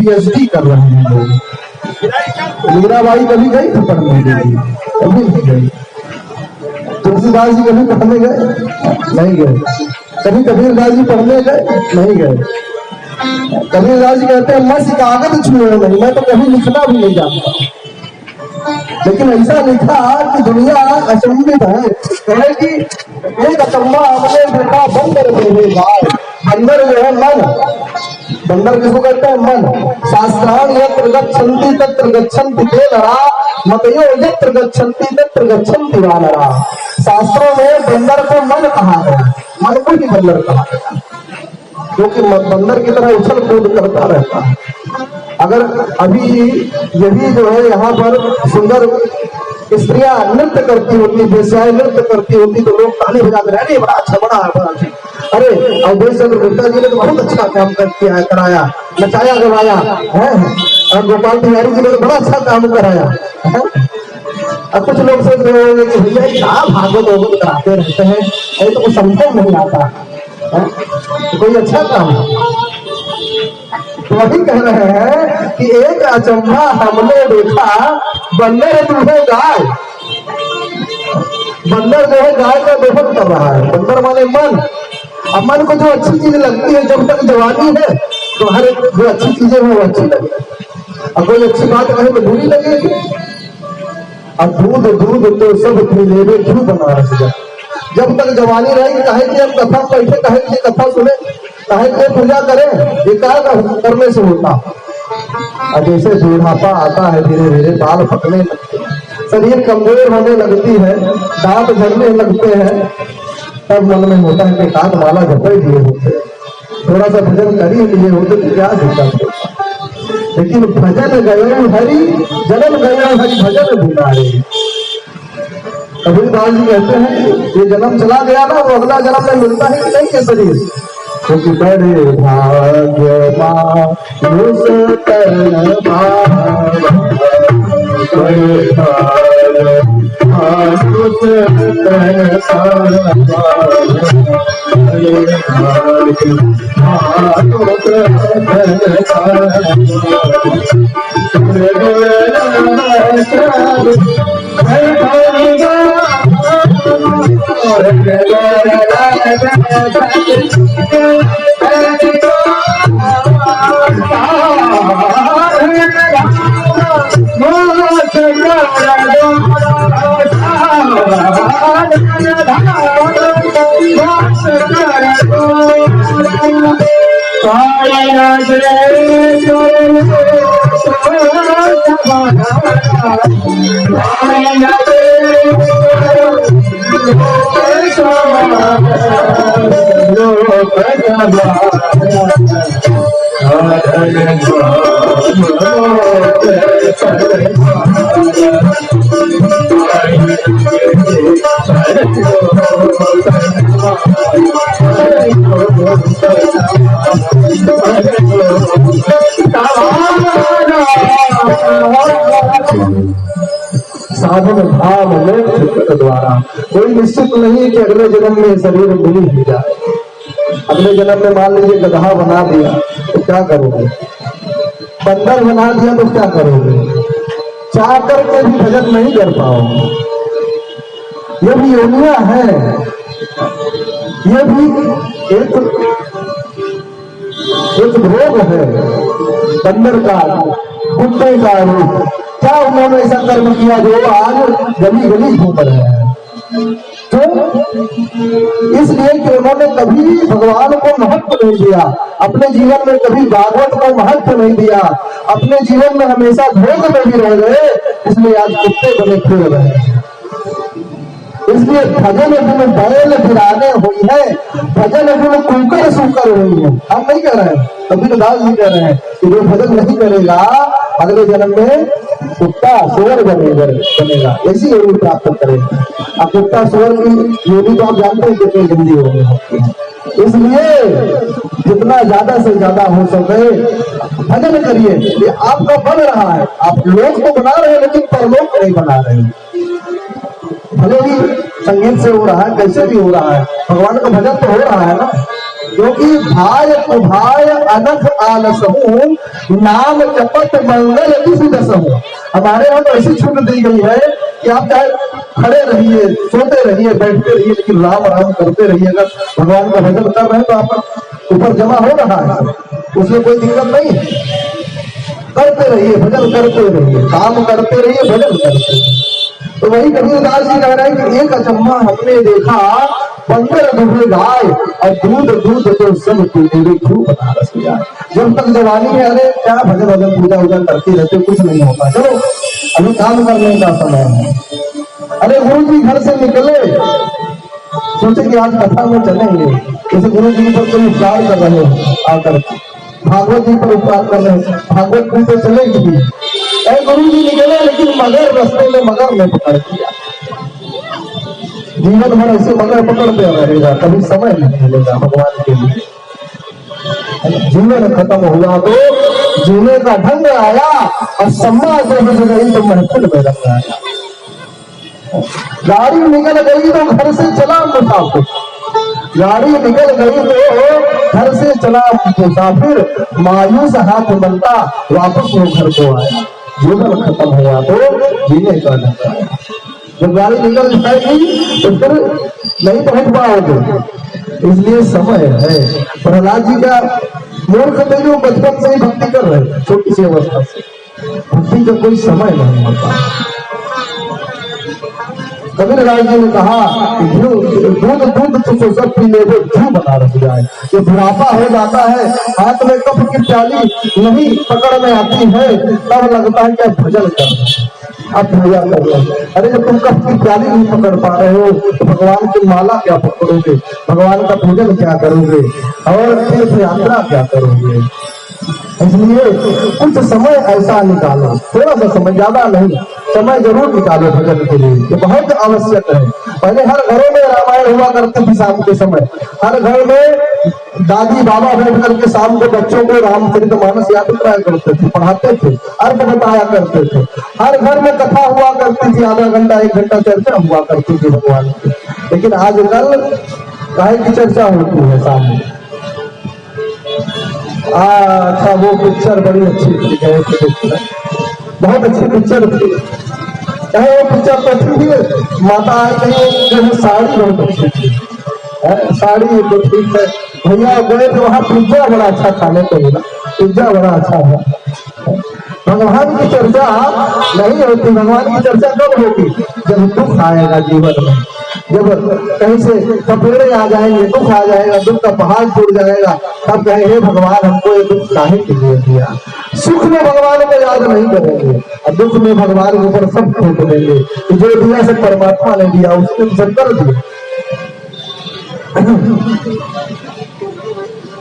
PhD कर रहे हैं लोग। मीराबाई कभी गई थी पढ़ने के लिए? कभी नहीं गई। तुलसीदास जी कभी पढ़ने गए? नहीं गए। कभी कबीरदास जी पढ़ने गए? नहीं गए। कबीरदास जी कहते हैं मैं कागज छुए नहीं, मैं तो कभी लिखना भी नहीं जानता। लेकिन ऐसा लिखा कि दुनिया अचंभित है। कहे कि एक अचंबा हमने देखा बंदर मेरे गाय। बंदर जो है मन, बंदर किसको कहते हैं? मन। शास्त्राण यत्र गच्छन्ति तत्र गच्छन्ति ते नरा, मतयो यत्र गच्छन्ति तत्र गच्छन्ति वानरा। शास्त्रों में बंदर को मन कहा गया, मन को ही बंदर कहा गया, क्योंकि बंदर की तरह उछल कूद करता रहता है। अगर अभी यही जो है यहाँ पर सुंदर स्त्रियां नृत्य करती होती, वेश्याएं नृत्य करती होती, तो लोग ताली बजाते रहे, अरे बड़ा अच्छा, बड़ा अच्छा। अरे अवधेश चंद्र गुप्ता जी ने तो बहुत अच्छा काम किया, कराया, नचाया गवाया है। और गोपाल तिवारी जी ने तो बड़ा अच्छा काम कराया है। अब कुछ लोग सोच रहे होंगे कि भैया क्या भागवत वगवत कराते रहते हैं, ये तो कुछ समझ नहीं आता है, तो कोई अच्छा काम है। वही कह रहे हैं कि एक अचंभा हमने देखा, बंदर जो है गाय, बंदर जो है गाय का दोहन कर रहा है। बंदर माने मन। अब मन को जो अच्छी चीज लगती है, जब तक जवानी है तो हर एक जो अच्छी चीजें वो अच्छी लगे, अब कोई अच्छी बात कहे तो बुरी लगेगी। अब दूध दूध तो सब पी लेवे क्यों बनारस जा। जब तक जवानी रहेगी कहे कि हम कथा बैठे, कहे कि कथा सुने, कहे कि पूजा करें, ये क्या करने से होता। अब जैसे बुढ़ापा आता है धीरे धीरे बाल फटने लगते हैं, शरीर कमजोर होने लगती है, दांत झड़ने लगते हैं, तब मन में होता है कि कान माला जपे दिए होते, थोड़ा सा भजन कर ही लिए होते तो क्या दिक्कत होता। लेकिन भजन गयो हरि जन्म गयो हरि भजन बिगाड़े। कबीरदास जी कहते हैं ये जन्म चला गया ना, वो अगला जन्म में मिलता है कि नहीं के शरीर, क्योंकि बड़े भाग्य साधन भाव में द्वारा कोई निश्चित नहीं कि अगले जन्म में शरीर मिल ही जाए। अगले जन्म में मान लीजिए गधा बना दिया तो क्या करोगे, बंदर बना दिया तो क्या करोगे, चाह करके भी भजन नहीं कर पाओगे। ये भी योनिया है, ये भी एक भोग है। बंदर का, कुत्ते का रूप, क्या उन्होंने ऐसा कर्म किया जो आज गली गली घूम रहे हैं। तो इसलिए कि उन्होंने कभी भगवान को महत्व नहीं दिया, अपने जीवन में कभी भागवत को महत्व नहीं दिया, अपने जीवन में हमेशा भोग में भी रह गए, इसलिए आज कुत्ते बने फिर रहे हैं। इसलिए भजन गुण बैल बिराने हुई है, भजन गुण कुकर सुकर हुई है। हम नहीं कह रहे हैं, कबीरदास जी कह रहे हैं कि जो भजन नहीं करेगा अगले जन्म में कुत्ता सुअर बनेगा, ऐसी योनि प्राप्त करेगा। अब कुत्ता सुअर की योनि तो आप जानते हैं कितनी गंदी योनि होती है। इसलिए जितना ज्यादा से ज्यादा हो सके भजन करिए। ये आपका बन रहा है, आप लोग तो बना रहे हैं लेकिन परलोक नहीं बना रहे हैं। भले ही संगीत से हो रहा है, कैसे भी हो रहा है, भगवान का भजन तो हो रहा है ना। क्योंकि भाय उभाय अनख आलसहूं नाम जपत मंगल किस दसहूं। हमारे यहाँ तो ऐसी छूट दी गई है कि आप चाहे खड़े रहिए, सोते रहिए, बैठते रहिए, लेकिन राम राम करते रहिए। अगर भगवान का भजन कर रहे हैं तो आप ऊपर जमा हो रहा है, उसमें कोई दिक्कत नहीं है। करते रहिए, भजन करते रहिए, काम करते रहिए, भजन करते रहिए। तो वही कबीरदास जी कह रहे हैं कि एक अचम्मा हमने देखा, 15 दुबले गाय और दूध दूध तो सब मेरे खूब बनारस में आए। जब तक जवानी में अरे क्या भजन भजन पूजा वूजा करते रहते, कुछ नहीं होता। चलो अभी काम करने का समय है। अरे गुरु जी घर से निकले, सोचे कि आज कथा में चलेंगे, जैसे गुरु जी पर कोई उपकार कर रहे हैं, आकर भागवत जी पर उपकार कर रहे हैं, भागवत जी तो चलेंगे। गुरु जी निकले, लेकिन मगर रास्ते में मगर ने पकड़ दिया। जीवन भर ऐसे मगर पकड़ते रहेगा, कभी समय नहीं मिलेगा भगवान के लिए। जीवन खत्म हुआ तो जीने का ढंग आया और सम्मान गई तो महफिल में रख आया। गाड़ी निकल गई तो घर से चला मुसाफिर, गाड़ी निकल गई तो घर से चला मुसाफिर, मायूस हाथ बनता वापस वो घर को आया। जीवन खत्म हुआ तो जीने का ढंग आया। जब गाड़ी निकल जाएगी तो फिर नहीं पहुंच पाओगे, इसलिए समय है। प्रहलाद जी का मूर्ख थे जो बचपन से ही भक्ति कर रहे, छोटी सी अवस्था से। भक्ति का कोई समय नहीं होता। कबीरदास जी ने कहा कि दूध दूध तो सब पी ले, घी बनारस जाए। ये बुढ़ापा हो जाता है, हाथ में कप की प्याली नहीं पकड़ में आती है, तब लगता है कि आप भजन कर, आप भैया कर रहे। अरे जब तुम कप की प्याली नहीं पकड़ पा रहे हो तो भगवान की माला क्या पकड़ोगे, भगवान का पूजन क्या करोगे, और तीर्थ यात्रा क्या करोगे। इसलिए कुछ समय ऐसा निकालो, थोड़ा सा समय, ज्यादा नहीं, समय जरूर निकालो भजन के लिए, ये बहुत आवश्यक है। पहले हर घरों में रामायण हुआ करते थे शाम के समय, हर घर में दादी बाबा बैठ करके शाम को बच्चों को रामचरितमानस याद कराया करते थे, पढ़ाते थे, अर्थ बताया करते थे। हर घर में कथा हुआ करती थी, आधा घंटा 1 घंटा चर्चा हुआ करती थी भगवान की। लेकिन आजकल काहे की चर्चा होती है सामने। अच्छा वो पिक्चर बड़ी अच्छी थी, बहुत अच्छी पिक्चर थी, चाहे वो पिक्चर तो थी, माता कहीं साड़ी बहुत अच्छी थी, साड़ी तो ठीक है। भैया गए तो वहाँ पिज्जा बड़ा अच्छा खाने को मिला, पिज्जा बड़ा अच्छा था। भगवान की चर्चा नहीं होती। भगवान की चर्चा कब होगी, जब दुख आएगा जीवन में, जब कहीं से सपेड़े आ जाएंगे, दुख आ जाएगा, दुख का पहाड़ टूट जाएगा, तब कहेंगे भगवान हमको ये दुख काहे के लिए दिया। सुख में भगवान को याद नहीं करेंगे और दुख में भगवान के ऊपर सब ठोक देंगे। जो दिया से परमात्मा ने दिया, उसने सब कर दिया।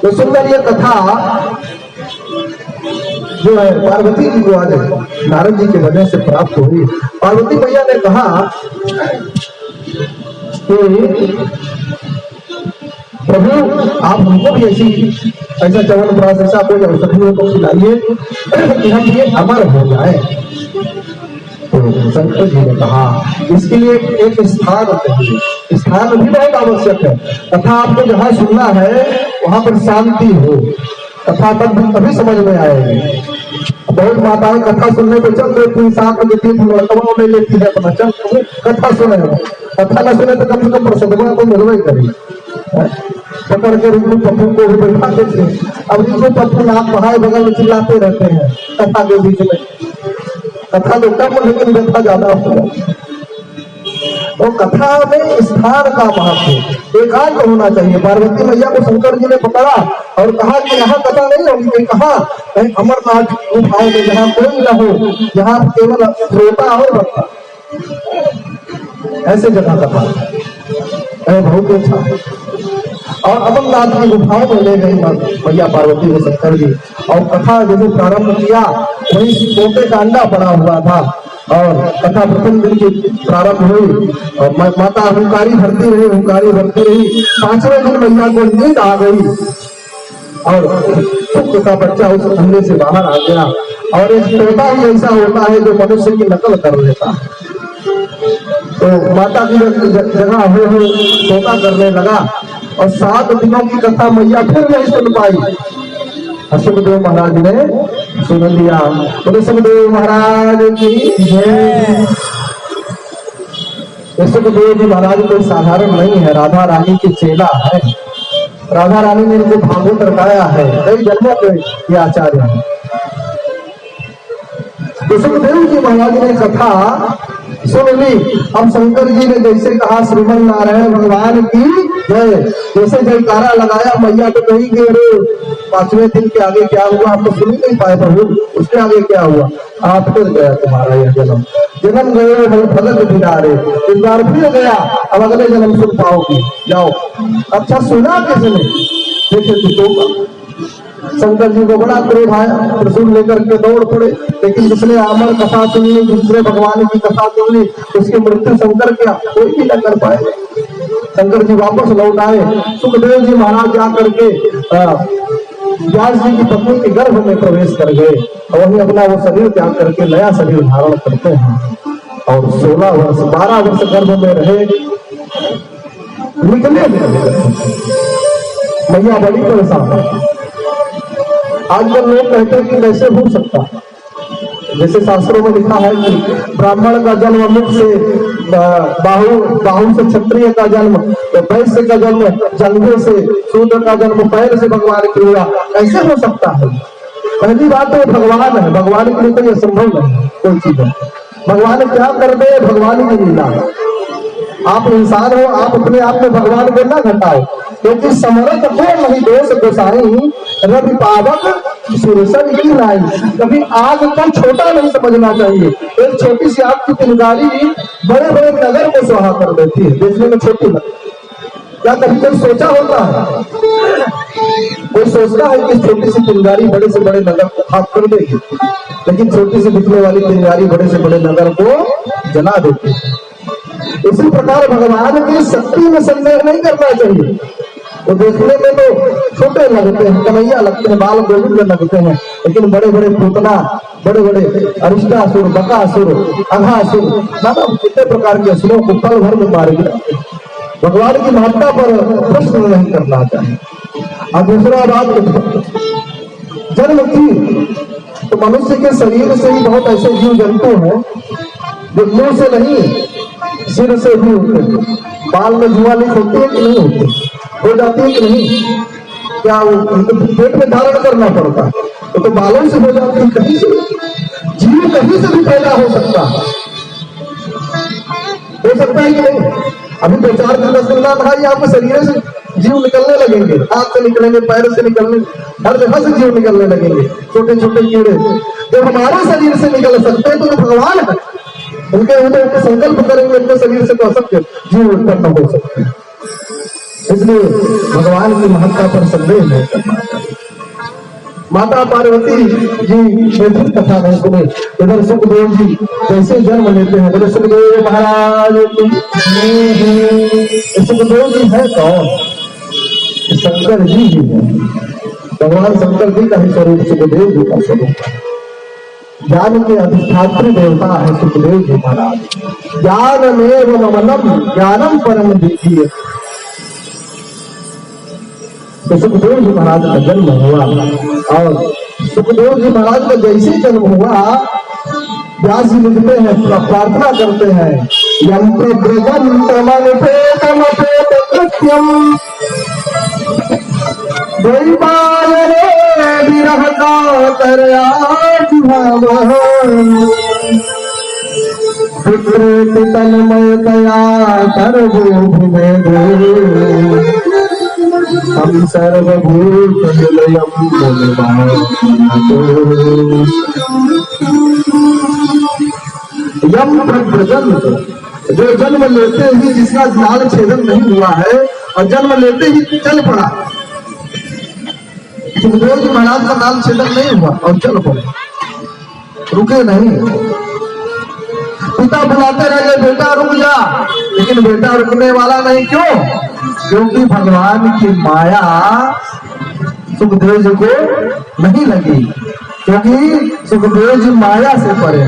तो सुंदर ये कथा जो है पार्वती जी को आज नारद जी के वजह से प्राप्त हुई। पार्वती मैया ने कहा प्रभु आप हमको भी ऐसा च्यवनप्राश ऐसा कोई औषधियों को खिलाइए कि हम ये अमर हो जाए। तो शंकर जी ने कहा इसके लिए एक स्थान चाहिए, स्थान भी बहुत आवश्यक है। कथा आपको जहाँ सुनना है वहां पर शांति हो, कथा तभी समझ में आएगी। बहुत माताएं कथा सुनने को चल देती, साथ में तीन लड़कों में लेती है अपना, चल कथा सुने, कथा न सुने तो कम से कम प्रसंग को मिलवे करी। पकड़ के रिंकू पप्पू को भी बैठाते थे। अब रिंकू पप्पू नाक बहाए बगल में चिल्लाते रहते हैं कथा के बीच में। कथा तो कम लेकिन व्यथा ज्यादा होगा। तो कथा में स्थान का महत्व एकांत होना चाहिए। पार्वती मैया को शंकर जी ने पकड़ा और कहा कि यहाँ कथा नहीं होगी। कहा कहीं अमरनाथ गुफाओं में जहाँ कोई न हो, जहाँ केवल श्रोता और वक्ता, ऐसे जगह कथा बहुत अच्छा। और अमरनाथ की गुफाओं में ले गई मैया पार्वती को शंकर जी, और कथा जैसे प्रारंभ किया वही तोते का अंडा पड़ा हुआ था और कथा प्रथम दिन की प्रारंभ हुई और माता हुंकारी भरती रही, हुंकारी भरती रही। 5वें दिन मैया को नींद आ गई और पुत्र का बच्चा उस अंडे से बाहर आ गया। और एक तोता ही ऐसा होता है जो मनुष्य की नकल कर लेता है। तो माता की जगह हो तोता करने लगा और 7 दिनों की कथा मैया फिर नहीं सुन पाई। सुखदेव महाराज ने सुन लिया। बोले सुखदेव महाराज की जय। सुखदेव जी महाराज कोई साधारण नहीं है, राधा रानी की चेला है। राधा रानी ने इनको भागवत रखाया है, कई जन्मों के ये आचार्य हैं। तो सुखदेव जी महाराज ने कथा सुन ली। अब शंकर जी ने जैसे कहा श्रीमन नारायण भगवान की जय, जैसे जयकारा लगाया, मैया तो कही कि अरे 5वें दिन के आगे क्या हुआ आप तो सुन ही नहीं पाए प्रभु, उसके आगे क्या हुआ? आप फिर गया तुम्हारा यह जन्म, जन्म गए फलक दिलारे, इस बार फिर गया, अब अगले जन्म सुन पाओगे, जाओ। अच्छा सुना किसने? देखे तो शंकर जी को बड़ा क्रोध आया, त्रिशूल लेकर के दौड़ पड़े। लेकिन जिसने अमर कथा सुन ली, दूसरे भगवान की कथा सुन ली, उसकी मृत्यु शंकर क्या कोई भी न कर पाए। शंकर जी वापस लौट आए। सुखदेव जी महाराज जा करके व्यास जी की पत्नी के गर्भ में प्रवेश कर गए और वहीं अपना वो शरीर त्याग करके नया शरीर धारण करते हैं। और 16 वर्ष 12 वर्ष गर्भ में रहे, निकले मैया बड़ी परेशान है। आजकल लोग कहते हैं कि कैसे हो सकता, जैसे शास्त्रों में लिखा है कि ब्राह्मण का जन्म मुख से, बाहु से क्षत्रिय का जन्म, वैश्य का जन्म जंघे से, शूद्र का जन्म पैर से भगवान की हुआ, ऐसे हो सकता है? पहली बात तो भगवान है, भगवान के लिए तो यह संभव नहीं कोई चीज है। भगवान क्या कर दे, भगवान की लीला है। आप इंसान हो, आप अपने आप में भगवान को न घटाओ, क्योंकि समर्थ को नहीं दोष गोसाई, रवि पावक सुरसर की लाई। कभी आग को छोटा नहीं समझना चाहिए। एक छोटी सी आग की चिंगारी बड़े बड़े नगर को स्वाहा कर देती है, देखने में छोटी लगती है। क्या कभी कोई सोचा होता है? कोई सोचता है कि छोटी सी चिंगारी बड़े से बड़े नगर को खाक कर देगी? लेकिन छोटी सी दिखने वाली चिंगारी बड़े से बड़े नगर को जला देती है। इसी प्रकार भगवान की शक्ति में संदेह नहीं करना चाहिए। वो देखने में तो छोटे लगते हैं, कन्हैया लगते हैं, बाल गोविंद लगते हैं, लेकिन बड़े बड़े पुतना, बड़े बड़े अरिष्टासुर, बकासुर, अघासुर, मानो कितने प्रकार के असुरों को पल भर में मार गिरा। भगवान की महत्ता पर प्रश्न नहीं करना चाहिए। और दूसरा बात, जन्म की तो मनुष्य के शरीर से ही बहुत ऐसे जीव जंतु हैं जो मुंह से नहीं सिर से भी होते हैं। बाल में जुआ लिख होती है कि नहीं होती, हो जाती है कि नहीं? क्या वो पेट में धारण करना पड़ता है? तो बालों से हो जाती है। कहीं से जीव कहीं से भी पैदा हो सकता है कि नहीं? अभी 2-4 दिन 10 दिन भाई आपके शरीर से जीव निकलने लगेंगे, हाथ से निकलेंगे, पैर से निकलने, हर जगह से जीव निकलने लगेंगे, छोटे छोटे कीड़े। जब हमारे शरीर से निकल सकते हैं तो भगवान है, उनके उनके संकल्प करेंगे, उनके शरीर से तो असत्य जीव उत्पन्न हो सकते हैं। इसलिए भगवान की महत्ता पर संदेह नहीं करना चाहिए। माता पार्वती जी ने कथा नहीं सुने। इधर सुखदेव जी कैसे जन्म लेते हैं, बोले सुखदेव महाराज की। सुखदेव जी है कौन? शंकर जी ही है। भगवान शंकर जी का ही स्वरूप सुखदेव जी का स्वरूप है। ज्ञान के अधिष्ठात्री देवता है सुखदेव जी महाराज। ज्ञानमेव ममलम ज्ञानम परम दीजिए। तो सुखदेव जी महाराज का जन्म हुआ और सुखदेव जी महाराज का जैसे जन्म हुआ, व्यास जी लिखते हैं, प्रार्थना करते हैं, यंत्र कृत्यम विरह कातरया तन्मयतया सर्वभूमेद हम सर्वभूत निलयम यम प्रव्रजंत, जो जन्म लेते ही जिसका नाल छेदन नहीं हुआ है और जन्म लेते ही चल पड़ा। सुखदेव जी महाराज का नाल छेदन नहीं हुआ और चल पड़े, रुके नहीं। पिता बुलाते रह गए, बेटा रुक जा, लेकिन बेटा रुकने वाला नहीं। क्यों? क्योंकि भगवान की माया सुखदेव जी को नहीं लगी, क्योंकि सुखदेव जी माया से परे।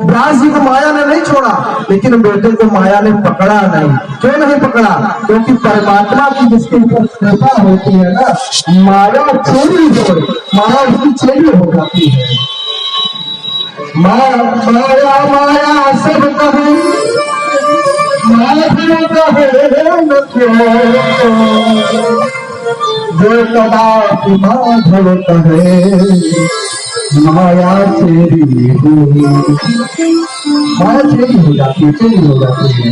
व्यास जी को माया ने नहीं छोड़ा, लेकिन बेटे को माया ने पकड़ा नहीं। क्यों नहीं पकड़ा? क्योंकि परमात्मा की जिसके ऊपर कृपा होती है ना, माया चोरी हो, माया उसकी चोरी हो जाती है। माया माया सब कहे, माया कहे न जो कदापि माधव कहे, माया चेरी हुई, माया चेरी हो जाती है, चेरी हो जाती है।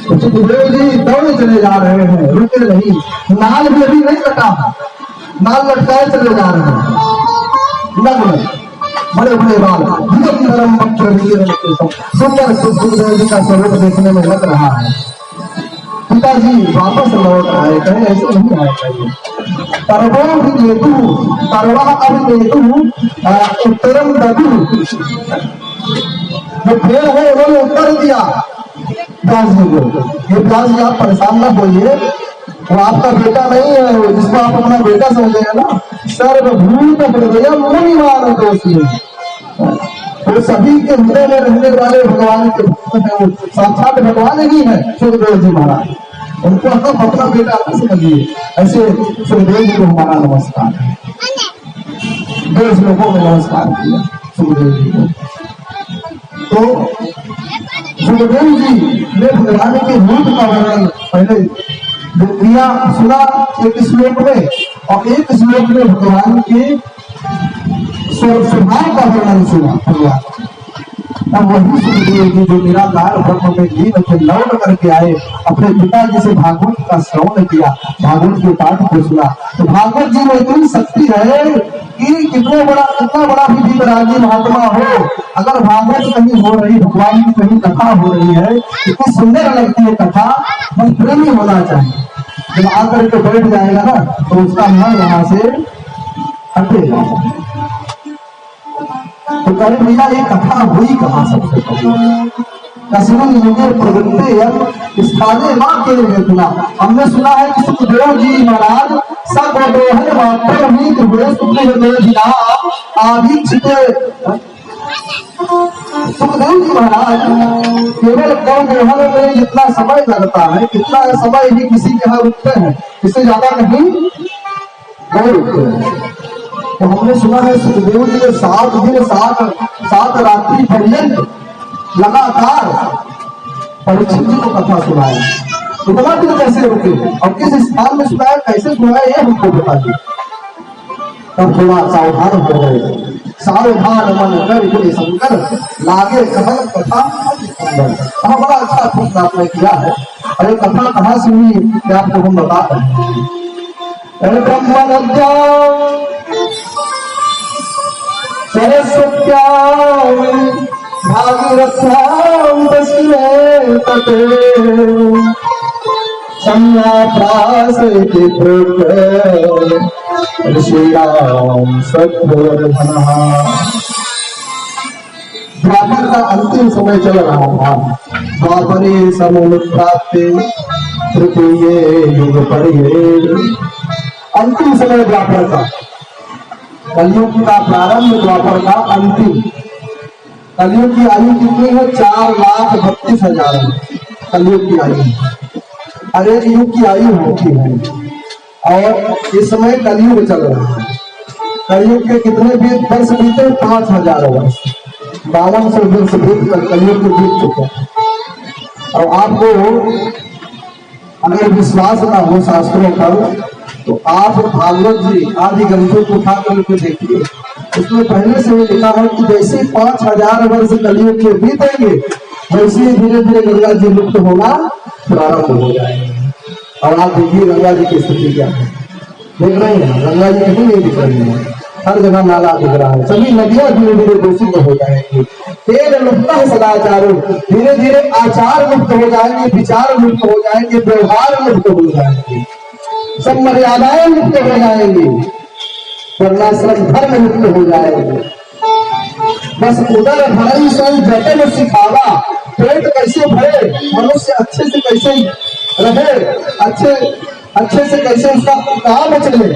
तो सुखदेव जी दौड़े चले जा रहे हैं, रुके नहीं। नाल भी अभी नहीं कटा, नाल लटकाए चले जा रहे हैं। नग्न बड़े बड़े बाल, सुंदर सुखदेव जी का स्वरूप देखने में लग रहा है। पिताजी वापस लौट आए, कहीं ऐसे नहीं आए चाहिए। उत्तरम दबू, जो फेल है उन्होंने उत्तर दिया व्यास जी को। ये व्यास जी आप परेशान ना होइए, वो आपका बेटा नहीं है, जिसको आप अपना बेटा समझेंगे ना, सर्वभूत हृदय मुनिमान दोषी, वो सभी के हृदय में रहने वाले भगवान के भक्त हैं, वो साक्षात भगवान ही है सुखदेव जी महाराज। उनको हम अपना बेटा समझिए। ऐसे सुखदेव जी को हमारा नमस्कार है, देश लोगों ने नमस्कार किया सुखदेव जी को। तो सुखदेव जी ने भगवान के रूप का वर्णन पहले किया, सुना एक श्लोक में, और एक श्लोक में भगवान के स्वभाव का वर्णन सुना भगवान। अब वही सुखदेव जी जो निराकार ब्रह्म में लीन थे, लौट करके आए, अपने पिताजी से भागवत का श्रवण किया, भागवत के पाठ को सुना। तो भागवत जी में इतनी शक्ति है कि कितना बड़ा भी विरागी महात्मा हो, अगर भागवत कहीं हो रही, भगवान की कहीं कथा हो रही है, इतनी सुंदर लगती है कथा, बस प्रेमी होना चाहिए। जब आकर के बैठ जाएगा ना, तो उसका मन यहाँ से हटेगा। तो कहे भैया ये कथा हुई कहाँ सबसे पहले? कसरत युगे प्रवृत्ति स्थाने मां के वेदना। हमने सुना है कि सुखदेव जी महाराज सब दोहन मात्र मीत हुए, सुखदेव जी सुखदेव जी महाराज केवल गौदोहन में जितना समय लगता है, कितना समय ही किसी के यहाँ रुकते हैं, इससे ज्यादा नहीं नहीं रुकते हैं। तो हमने सुना है सुखदेव जी ने 7 दिन 7 रात्रि पर्यंत लगातार परीक्षित जी को कथा सुनाई। इतना दिन कैसे रुके और किस स्थान में सुनाया, कैसे सुनाया, ये हमको बता दी। तब थोड़ा सावधान हो गए। सावधान मन कर गुण शंकर, लागे कमल कथा सुंदर। हाँ, बड़ा अच्छा प्रश्न आपने किया है। अरे कथा कहाँ से हुई क्या आपको हम बताते हैं। सरस्वत्यां भागीरथ्यां दक्षिणे तटे, संज्ञाप्रासयति प्रोक्त ऋषिणां सद्गुरुर्धनः। द्वापर का अंतिम समय चल रहा था। द्वापरे समुद्राते तृतीये युग परिये, अंतिम समय द्वापर का। कलयुग का प्रारंभ, द्वापर का अंतिम। कलयुग की आयु कितनी है? 4,32,000 कलयुग की आयु। हर एक युग की आयु होती है, और इस समय कलयुग चल रहा है। कलयुग के कितने वर्ष बीते? 5,000 वर्ष। 5200 वर्ष बीत कर कलयुग के बीत चुके हैं। और आपको अगर विश्वास ना हो शास्त्रों पर, तो आप भागवत जी आदि ग्रंथों को उठा करके देखिए। उसमें पहले से ही लिखा है कि जैसे 5,000 वर्ष कलयुग के बीतेंगे, वैसे धीरे धीरे गंगा जी लुप्त होना प्रारंभ हो जाएंगे। और आप देखिए गंगा जी की स्थिति क्या है, देख रहे हैं गंगा जी कहीं नहीं दिख रही है, हर जगह नाला दिख रहा है। सभी नदियां धीरे धीरे दूषित हो जाएंगी। तेल लुप्त सदाचार, धीरे धीरे आचार लुप्त हो जाएंगे, विचार लुप्त हो जाएंगे, व्यवहार लुप्त हो जाएंगे, सब मर्यादाएं लुप्त हो जाएंगी, वर्णाश्रम धर्म लुप्त हो जाएंगे। बस उदर भरई सो जतन सिखावा, पेट कैसे भरे, मनुष्य अच्छे से कैसे रहे, अच्छे से कैसे उसका काम चले।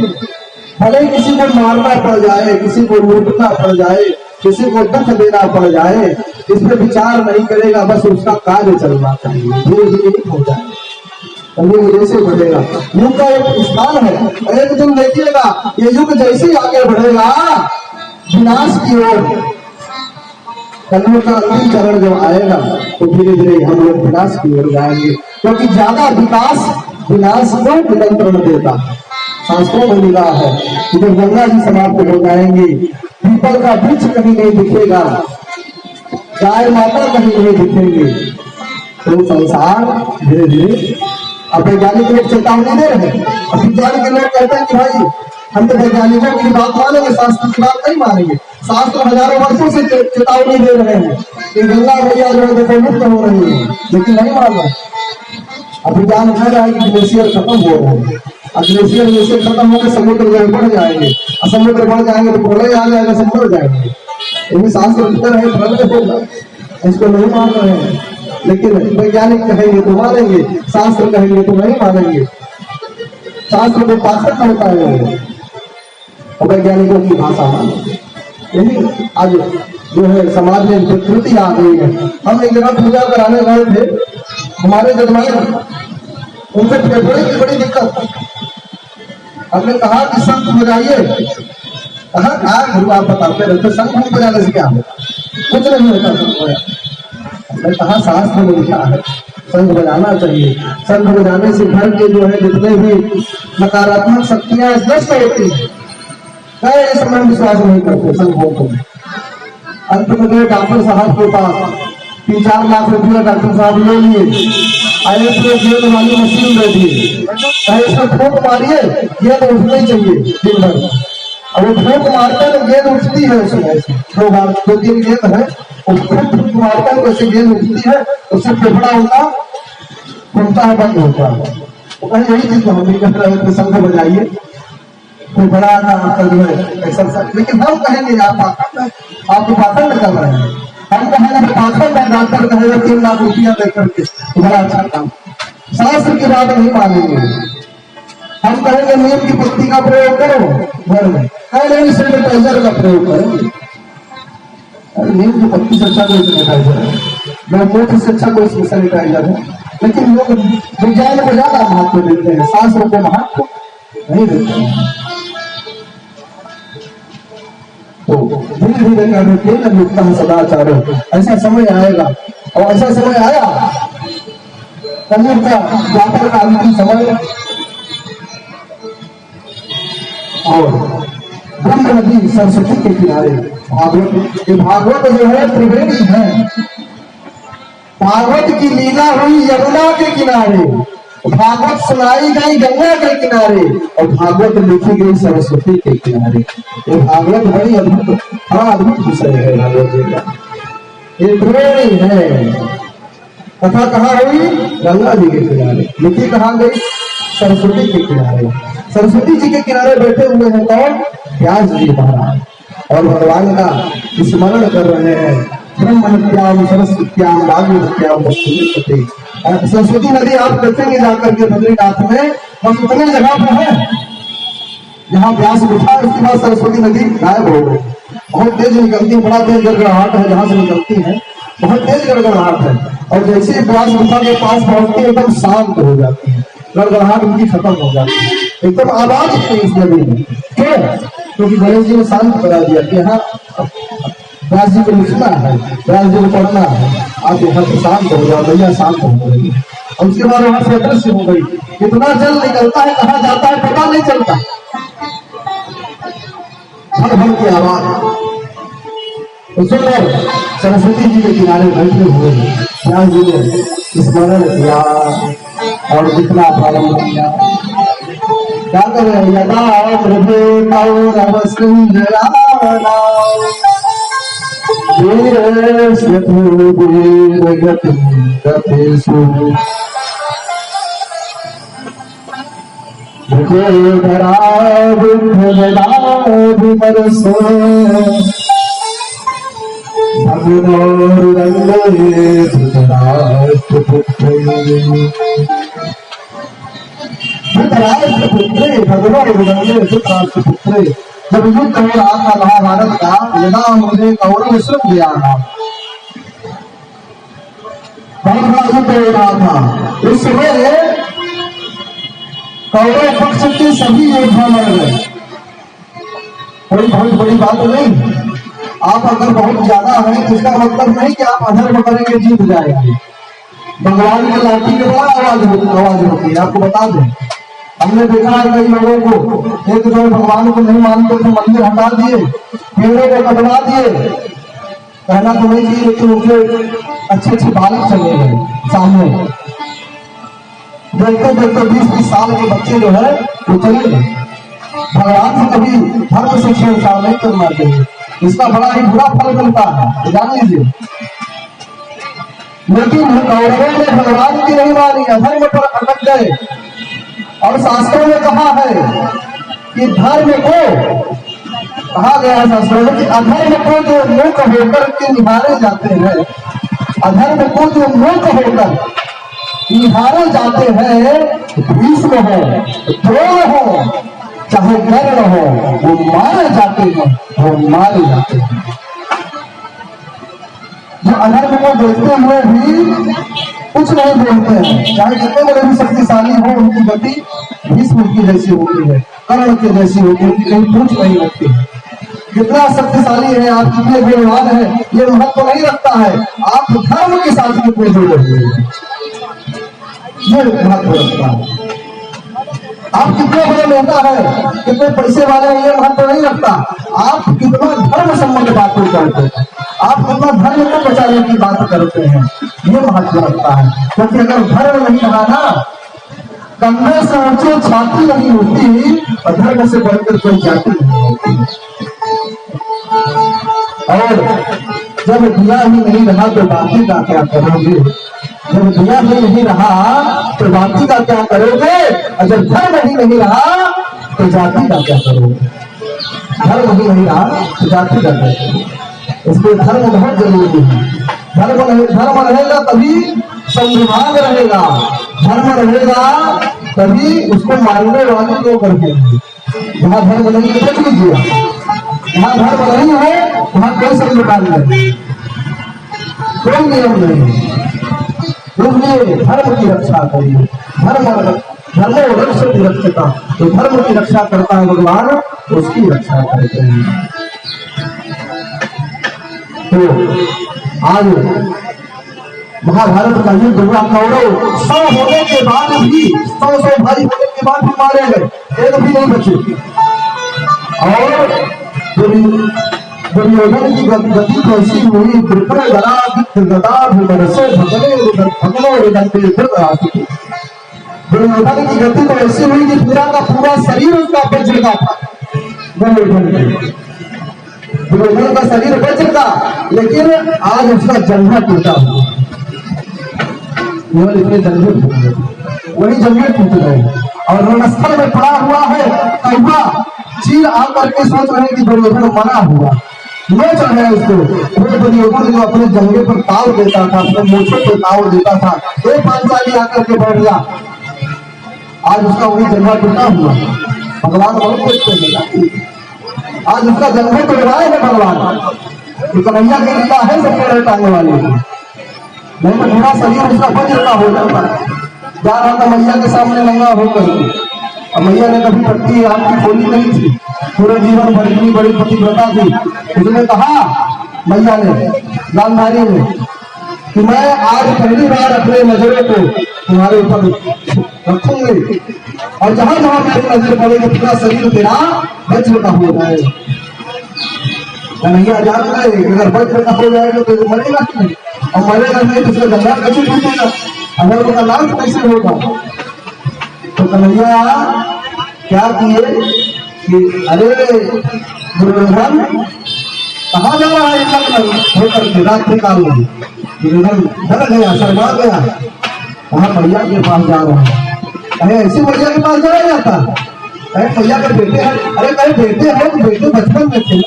भले किसी को मारना पड़ जाए, किसी को लूटना पड़ जाए, किसी को दुख देना पड़ जाए इस पर विचार नहीं करेगा, बस उसका कार्य चलना चाहिए, धीरे धीरे हो जाए, जैसे बढ़ेगा। युग का एक स्थान है, एक दिन देखिएगा ये युग जैसे आगे बढ़ेगा विनाश की ओर, कलयुग का अंतिम चरण जब आएगा तो धीरे धीरे हम लोग विनाश की ओर जाएंगे, क्योंकि ज्यादा विकास विनाश को नियंत्रण देता है। शास्त्रों में मिला है कि जब गंगा जी समाप्त हो जाएंगे, पीपल का वृक्ष कहीं नहीं दिखेगा, गाय माता कहीं नहीं दिखेंगे, तो संसार धीरे धीरे। अब वैज्ञानिक लोग चेतावनी दे रहे हैं, अब विज्ञान के लोग कहते हैं कि भाई हम तो वैज्ञानिकों की बात मानेंगे, शास्त्र की बात नहीं मानेंगे। शास्त्र हजारों वर्षों से चेतावनी दे रहे हैं कि गंगा मैया जो है देखो मुक्त हो रही है, लेकिन नहीं मान रहे। अब विज्ञान कह रहा है कि ग्लेशियर खत्म हो रहा है, अब ग्लेशियर खत्म होकर समुद्र में बढ़ जाएंगे, और समुद्र बढ़ जाएंगे तो प्रलय आ जाएगा, सब बढ़ जाएंगे। ये शास्त्र उत्तर है प्रलय होगा, इसको नहीं मान रहे हैं, लेकिन वैज्ञानिक कहेंगे तो मानेंगे, शास्त्र कहेंगे तो नहीं मानेंगे। शास्त्र में पाठक होता है और वैज्ञानिकों की भाषा मानेंगे। यही आज जो है समाज में विकृति आ गई है। हम एक जगह पूजा कराने गए थे, हमारे जजमान उनसे फेफड़े की बड़ी दिक्कत, हमने कहा कि शंख बजाइए, कहा गुरु आप बताते रहते शंख बजाने से क्या होता, कुछ नहीं होता शंख बजाने। हमने कहा शास्त्र में लिखा है शंख बजाना चाहिए, शंख बजाने से घर के जो है जितने भी नकारात्मक शक्तियां नष्ट होती है। इस समय विश्वास नहीं करते शंखों को। अंत में गए डॉक्टर साहब के पास, 3-4 लाख रुपया डॉक्टर साहब ले लिए, गेंद वाली मशीन दे दिए, इसमें फूंक मारिए गेंद उठनी चाहिए दिन भर। अब वो फूंक मारता है तो गेंद उठती है, उसमें 2-3 गेंद है, फूंक मारता है वैसे गेंद उठती है, उससे फेफड़ा होता खुलता है, बंद होता है। तो कहीं यही चीज हम भी कह रहे थे शंख बजाइए, कोई बड़ा का जो है एक्सरसाइज, लेकिन हम कहेंगे आपके पाखंड कर रहे हैं, हम कहेंगे पाखंड है, डॉक्टर कहेगा 3 लाख रुपया दे करके बड़ा अच्छा काम। शास्त्र की बात नहीं मानेंगे, हम कहेंगे नीम की पत्ती का प्रयोग करो घर में, नहीं सैनिटाइजर का प्रयोग करेंगे। नीम की पत्ती से अच्छा कोई सैनिटाइजर है, मोटी से अच्छा कोई सैनिटाइजर है, लेकिन लोग विज्ञान को ज्यादा महत्व देते हैं, शास्त्र को महत्व नहीं देते हैं। तो धीरे धीरे कहते मुक्ता सदाचार, ऐसा समय आएगा, और ऐसा समय आया कलयुग का द्वापर काल की समय, और ब्रह्म नदी सरस्वती के किनारे भागवत, ये भागवत जो है त्रिवेणी है। भागवत की लीला हुई यमुना के किनारे, भागवत सुनाई गई गंगा के किनारे, और भागवत लिखी गई सरस्वती के किनारे। ये भागवत बड़ी अद्भुत, अद्भुत विषय है भागवत जी का। ये त्रिवेणी है, कथा कहाँ हुई? गंगा जी के किनारे। लिखी कहाँ गई? सरस्वती के किनारे। सरस्वती जी के किनारे बैठे हुए हैं कौन? व्यास जी महाराज, और भगवान का स्मरण कर रहे हैं। ब्रह्महत्याम सरस्वत्याम वाग्देव्याम वस्तुनिष्ठते। सरस्वती नदी आप देखेंगे जाकर के बद्रीनाथ में, बस उतने जगह पर है जहाँ व्यास उठा, उसके बाद सरस्वती नदी गायब हो गई। बहुत तेज निकलती है, बड़ा तेज गड़गड़ाहट है जहाँ से निकलती है, बहुत तेज गड़गड़ाहट है, और जैसे व्यास गुफा के पास पहुंचती है एकदम शांत हो जाती है, गड़गड़ाहट उनकी खत्म हो जाती है, एकदम आवाज नहीं इस नदी में। क्यों? क्योंकि गणेश जी ने शांत करा दिया कि हाँ व्यास जी को लिखना है, व्यास जी को पढ़ना है, आप यहाँ से शांत हो जाओ, भैया शांत हो गई। और उसके बाद वहां से अदृश्य हो गई। इतना जल निकलता है, कहाँ जाता है पता नहीं चलता, भर भर की आवाज। सरस्वती जी के किनारे बैठे हुए व्यास जी ने स्मरण किया और जितना प्रारंभ किया। क्या करें? यदा जब युद्ध हो रहा था महाभारत का, यदा मुझे कौरव श्रुत दिया था, बहुत बड़ा युद्ध हो रहा था। उस समय कौरव पक्ष के सभी योद्धा मर गए। कोई बहुत बड़ी बात नहीं। आप अगर बहुत ज्यादा हैं तो इसका मतलब नहीं कि आप अधर्म करेंगे जीत जाएंगे। भगवान की लाठी के बड़ा आवाज होती है, आपको बता दें। हमने देखा है कई लोगों को, एक जो भगवान को नहीं मानते थे मंदिर हटा दिए, पेड़ों को कटवा दिए, कहना तो नहीं चाहिए, लेकिन उनके अच्छे अच्छे बालक चले गए सामने। देखते देखते 20-20 साल के बच्चे जो है वो चले गए। भगवान से कभी धर्म से छेड़छाड़ नहीं करना चाहिए, इसका बड़ा ही बुरा फल मिलता है, जान लीजिए। लेकिन कौरवों ने भगवान की नहीं मानी, अधर्म पर अटक गए। और शास्त्रों में कहा है कि धर्म को, कहा गया है शास्त्रों में कि अधर्म को जो मूक होकर के निहारे जाते हैं, अधर्म को जो मूक होकर निहारे जाते हैं, भीष्म हो, द्रोण हो, चाहे कर्ण हो, वो मारे जाते हैं, वो मारे जाते हैं। जो अधर्म को देखते हुए भी कुछ नहीं बोलते हैं, चाहे जितने बड़े भी शक्तिशाली हो, उनकी गति भीष्म की जैसी होती है, कर्ण की जैसी होती है, कहीं पूछ नहीं होती है। कितना शक्तिशाली है आप, कितने बेईमान है, ये महत्व नहीं रखता है। आप धर्म के साथ कितने जुड़े हुए हैं, ये महत्व रखता है। आप कितने बड़े नेता है, कितने पैसे वाले हैं, ये महत्व नहीं रखता। आप कितना धर्म संबंध बातें करते हैं, आप कितना धर्म को बचाने की बात करते हैं, ये महत्व रखता है। क्योंकि अगर धर्म नहीं रहा ना, कंधे से ऊंचे छाती नहीं होती, और धर्म से बढ़कर कोई जाति नहीं होती। और जब दिया ही नहीं रहा तो बाकी का क्या करोगे? जब दिया ही नहीं रहा तो बाकी का क्या करोगे? और जब धर्म ही नहीं रहा तो जाति का क्या करोगे? धर्म ही नहीं रहा तो जाति का क्या करोगे? इसलिए धर्म बहुत जरूरी है। धर्म रहेगा तभी संविधान रहेगा, धर्म रहेगा तभी उसको मानने वाले लोग रहेंगे। जहाँ धर्म नहीं है देख लीजिए, जहाँ धर्म नहीं है वहाँ कोई संविधान नहीं, कोई नियम नहीं। इसलिए धर्म की रक्षा करिए। धर्मो रक्षति रक्षता, तो धर्म की रक्षा करता है भगवान, उसकी रक्षा करते हैं। तो आज महाभारत का युद्ध हुआ, कौरव 100 होने के बाद भी, 100 भाई होने के बाद भी मारे गए, एक भी नहीं बचे। और दुर्योधन की गति कैसी हुई, दुर्योधन की गति तो ऐसी हुई कि पूरा का पूरा शरीर उसका वज्र का था। दुर्योधन का शरीर वज्र का, लेकिन आज उसका जंघा टूटा हुआ, इतने जंघे टूट गए, वही जंघे टूट गए। और रणस्थल में पड़ा हुआ है कौवा, चील आकर के सोच रहे कि दुर्योधन मरा हुआ, नोच रहे हैं उसको। वो दुर्योधन जो अपने जंघे पर ताव देता था, अपने मूछों पर ताव देता था, एक पांचाली आकर के बैठ गया, आज उसका वही जंघा टूटा हुआ। भगवान बहुत देखते हैं, आज उसका जंघे टूट रहा है भगवान। कन्हैया की लीला है सबके लौटाने वाली, नहीं तो पूरा शरीर उसका वज्र का हो जाता। जा रहा था मैया के सामने नंगा होकर के, और मैया ने कभी पट्टी आपकी खोली नहीं थी, पूरे जीवन भर इतनी बड़ी पतिव्रता थी। उसने कहा, मैया ने, गांधारी ने, कि मैं आज पहली बार अपने नजरों को तुम्हारे ऊपर रखूंगी, और जहां जहां मेरी नजर पड़ेगी पूरा शरीर तेरा वज्र का हो जाएगा। कन्हैया जान गए अगर वज्र का हो जाएगा तो मरेगा कि नहीं, और मरेगा नहीं तो उसका गंगा कैसे टूटेगा, अगर उसका लाभ कैसे होगा। तो कन्हैया क्या किए कि अरे दुर्योधन कहाँ जा रहा है, होकर के रात्रि काल में दुर्योधन डर गया, शर्मा गया, कहा मैया के पास जा रहा है। कहे ऐसी मैया के पास जाया जाता, कहे मैया के बेटे हैं, अरे कहे बेटे हैं तो बेटे बचपन में थे,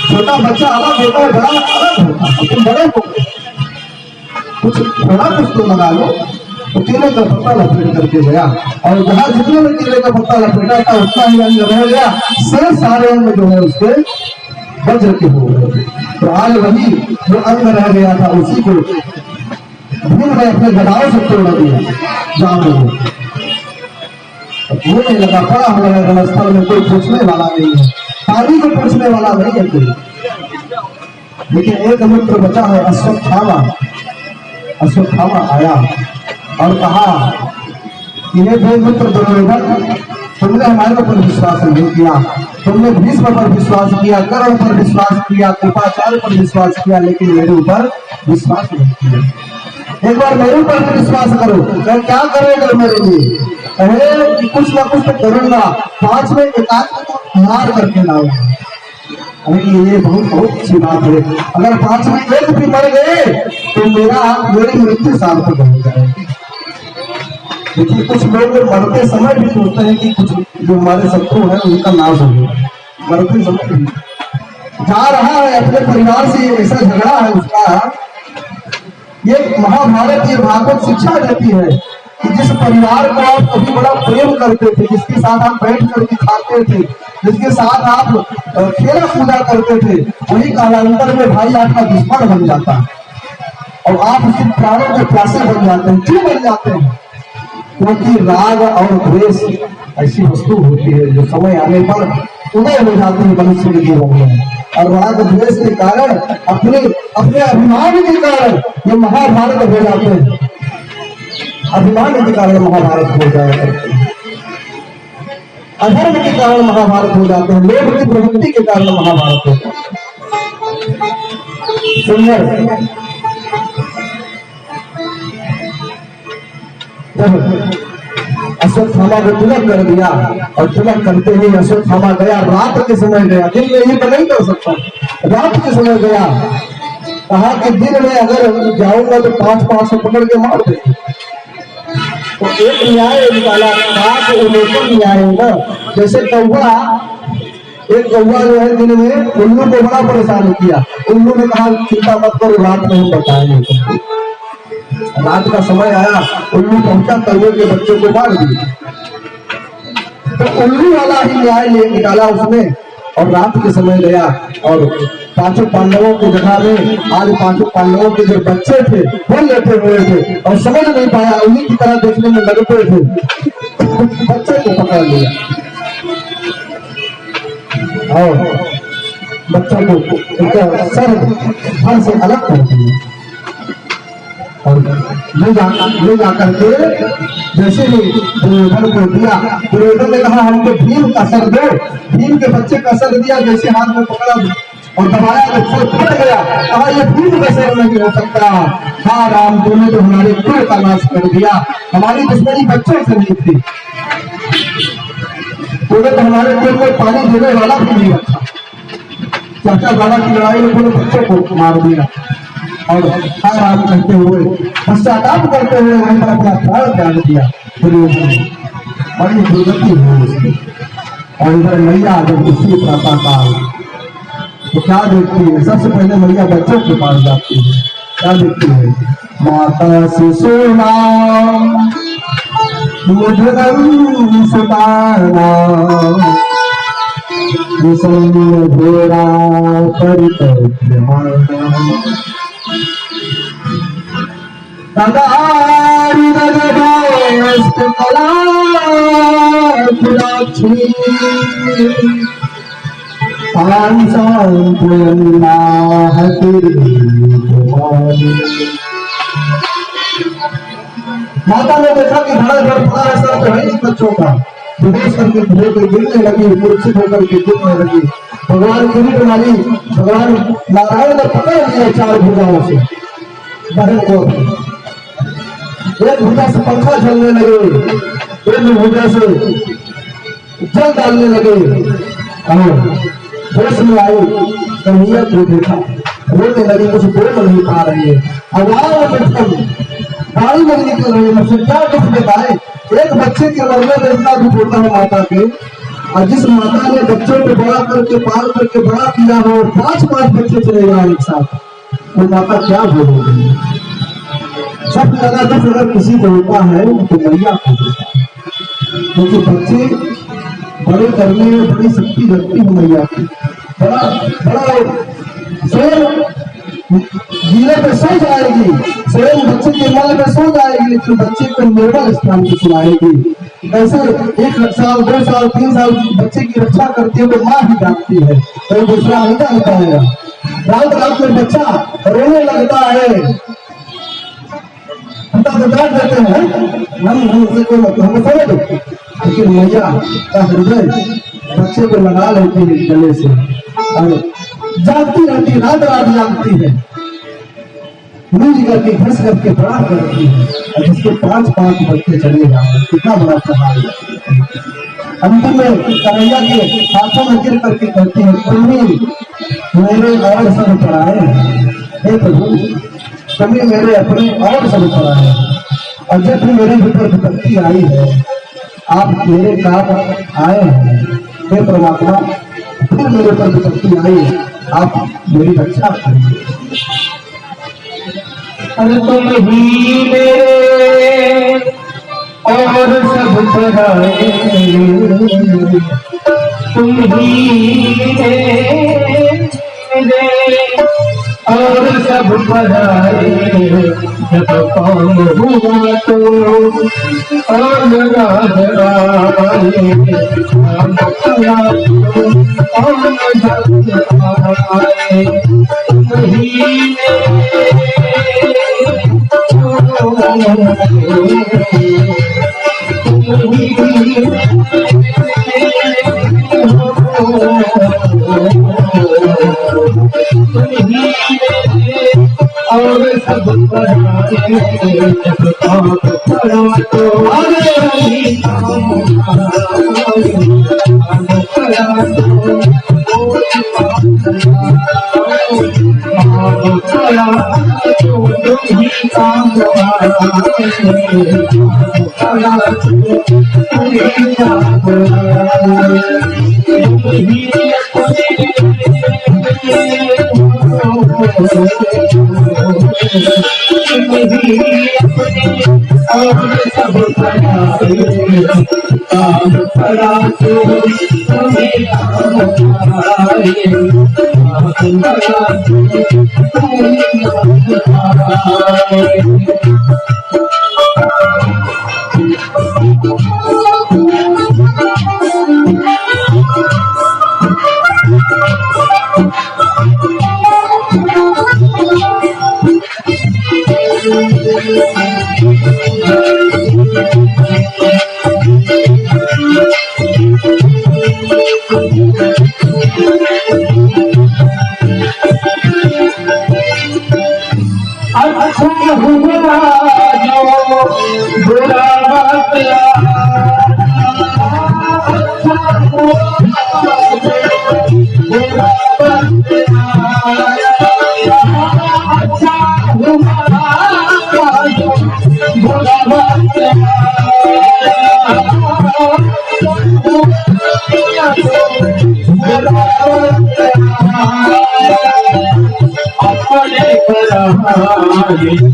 छोटा बच्चा अलग होता है, बड़ा अलग होता है, तुम बड़े हो, कुछ थोड़ा कुछ तो लगा लो, तो केले का पत्ता लपेट करके गया और जहाँ जितने में केले का पत्ता लपेटा था उतना ही अंग रह गया, शेष सारे अंग जो है उसके वज्र के हो गए। तो आज वही जो अंग रह गया था उसी को भीम ने अपने गदाओं से तोड़ दिया। जान वो नहीं लगा, पड़ा हुआ है रणस्थल में, कोई पूछने वाला नहीं है, पानी को पूछने वाला नहीं है कोई। लेकिन एक मित्र बचा है अश्वत्थामा। अश्वत्थामा आया और कहा कि हे दो मित्र दुर्योधन, तुमने हमारे ऊपर विश्वास नहीं किया, तुमने भीष्म पर विश्वास किया, कर्ण पर विश्वास किया, कृपाचार्य पर विश्वास किया, लेकिन मेरे ऊपर विश्वास नहीं किया। एक बार मेरे ऊपर भी विश्वास करो। क्या करोगे मेरे लिए? कहे कि कुछ ना कुछ तो करूंगा, 5 में एक आदमी को मार करके लाऊंगा। ये बहुत अच्छी बात है। अगर 5 में एक भी मर गए तो मेरी मृत्यु सार्थक हो जाएगी। देखिए कुछ लोग मरते समय भी सोचते हैं कि कुछ जो हमारे शत्रु है उनका नाश हो गया, मरते समय भी जा रहा है अपने परिवार से, ऐसा झगड़ा है उसका। ये महाभारत ये भागवत शिक्षा देती है कि जिस परिवार को आप कभी बड़ा प्रेम करते थे, जिसके साथ आप बैठ करके खाते थे, जिसके साथ आप खेला कूदा करते थे, वही कालांतर में भाई आपका दुश्मन बन जाता है और आप उसके प्राणों के प्यासे बन जाते हैं। क्यों बन जाते हैं? क्योंकि राग और द्वेष ऐसी वस्तु होती है जो समय आने पर उदय हो जाती है मनुष्य के जीवन में, और राग द्वेष के कारण अपने अभिमान के कारण ये महाभारत हो जाते हैं। अभिमान के कारण महाभारत हो जाया करते हैं, अधर्म के कारण महाभारत हो जाते हैं, लोभ की प्रवृत्ति के कारण महाभारत होता है। सुंदर अश्वत्थामा को तिलक कर दिया और तिलक करते ही अश्वत्थामा गया, रात के समय गया, दिन में ये तो नहीं कर सकता, रात के समय गया। कहा कि दिन में अगर जाऊंगा तो 5-5 से पकड़ के मार देंगे। तो एक न्याय निकाला, कहा कि उल्लेखन न्याय ना, जैसे कौवा, एक कौवा जो है दिन में उल्लू को बड़ा परेशान किया, उल्लू ने कहा चिंता मत करो, रात में हम बताएंगे। रात का समय आया, उल्लू पहुंचा, कौवे के बच्चे को मार दिया। तो उल्लू वाला ही न्याय निकाला उसने और रात के समय गया और 5 पांडवों की जगह में आज 5 पांडवों के जो बच्चे थे वो लेटे हुए थे और समझ नहीं पाया, उन्हीं की तरह देखने में लगते थे, बच्चे को पकड़ लिया और बच्चों को सर धड़ से अलग कर दिया और ले जा करके जैसे ही दुर्योधन को दिया, दुर्योधन ने कहा हमको भीम का सर दो। भीम के बच्चे का सर दिया, जैसे हाथ में पकड़ा और दबाया तो सर फट गया। कहा ये भीम का सर नहीं हो सकता। हाँ राम, तूने तो हमारे कुल का नाश कर दिया, हमारी दुश्मनी बच्चों से नहीं थी, तूने तो हमारे कुल में पानी देने वाला भी नहीं रखा। चाचा दादा की लड़ाई में पूरे बच्चों को मार दिया और राम कहते हुए पश्चाताप करते हुए वहीं पर अपना प्राण त्याग दिया। बड़ी दुर्गति हुई उसकी। और इधर मैया जब उसी प्रातः काल तो क्या देखती है? सबसे पहले मैया बच्चों के पास जाती है, क्या देखती है? माता शिशुना मुद्रम सुताना घोरा माता ने देखा कि धड़ाधड़ फड़ा ऐसा तो है इस बच्चों का, विदेश करके धीरे गिरने लगी, मूर्छित होकर के गिरने लगी। भगवान किरीट वाली भगवान नारायण ने पकड़ लिया 4 भुजाओं से बहन को, एक भुजा से पंखा चलने लगे, एक भुजा से जल डालने लगे। होश में आई कन्हैया को देखा, रोने लगी, कुछ बोल नहीं पा रही है, आवाज गाड़ी नहीं निकल रही है, मुझसे क्या दुख बताए। एक बच्चे के मरने में इतना दुख होता है माता के, और जिस माता ने बच्चों को बड़ा करके पाल करके बड़ा किया हो, 5-5 बच्चे चले जाए एक साथ, वो माता क्या बोलेगी? सबसे ज्यादा दुख अगर किसी को होता है तो मैया को होता है, क्योंकि बच्चे बड़े करने में बड़ी शक्ति रखती है मैया की। बड़ा बड़ा स्वयं जीने पे सो जाएगी, स्वयं बच्चे के मन में सो जाएगी, लेकिन बच्चे को निर्बल स्थान पर सुलाएगी। ऐसे 1 साल 2 साल 3 साल बच्चे की रक्षा करती है तो माँ ही जानती है, तो दूसरा नहीं जानता है। रात रात में बच्चा रोने लगता है, पिता तो डांट देते हैं, हमसे कोई मतलब हमें समझ दो, लेकिन मैया का हृदय बच्चे को लगा लेती है गले से और जागती रहती, रात रात जागती है, मिल करके घस करके बड़ा करती है। और जिसके 5-5 बच्चे चले जाए कितना बड़ा सवाल है। अंतिम में कन्हैया के हाथों में गिर करके कहती है, तुम्हें मेरे और सब पढ़ाए, हे प्रभु तुम्हें मेरे अपने और सब पढ़ाए, और जब भी मेरे ऊपर विपत्ति आई है आप मेरे काम आए हैं, हे परमात्मा फिर मेरे ऊपर विपत्ति आई आप मेरी रक्षा करिए। अरे तुम ही मेरे और सब पराए, तुम ही मेरे और सब पराए, जब काम हुआ तो और राज आए, तुम ही और सब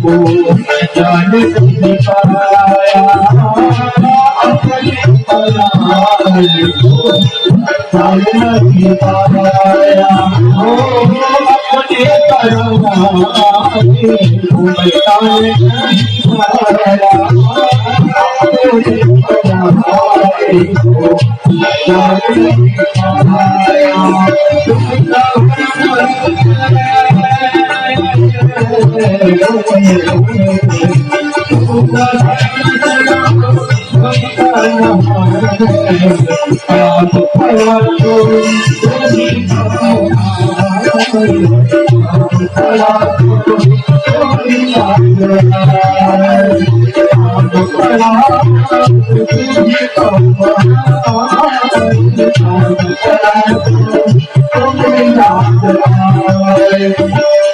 को जान नहीं पाया, अपने पराये को जान नहीं पाया, हो अपने पराये को जान नहीं पाया, अपने पराये को जान नहीं पाया।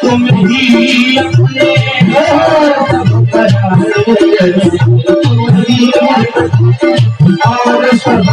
तुम ही अपने और सब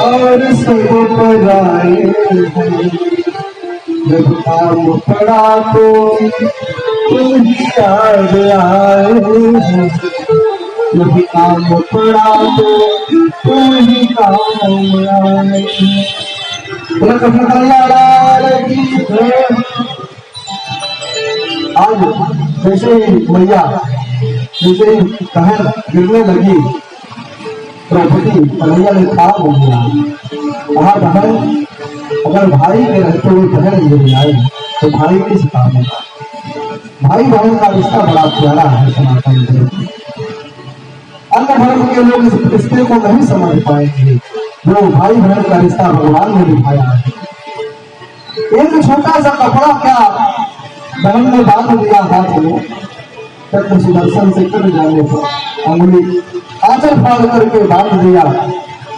और सब पराए जब काम पड़ा तो तुम ही याद आए, जब काम पड़ा तो तुम ही काम आए। आज जैसे ही मैया जैसे ही कहर गिरने लगी, द्रौपदी कन्हैया ने खाब हो गया। कहा बहन, अगर भाई के रहते हुए बहन नहीं आए तो भाई किस काम है? भाई बहन का रिश्ता बड़ा प्यारा है सनातन धर्म में। अन्य धर्म के लोग इस रिश्ते को नहीं समझ पाएंगे जो भाई बहन का रिश्ता भगवान ने निभाया है। एक छोटा सा कपड़ा क्या बहन ने बांध दिया हाथ में, तब सुदर्शन से कट जाने पर अंगुली आंचल फाड़ करके बांध दिया,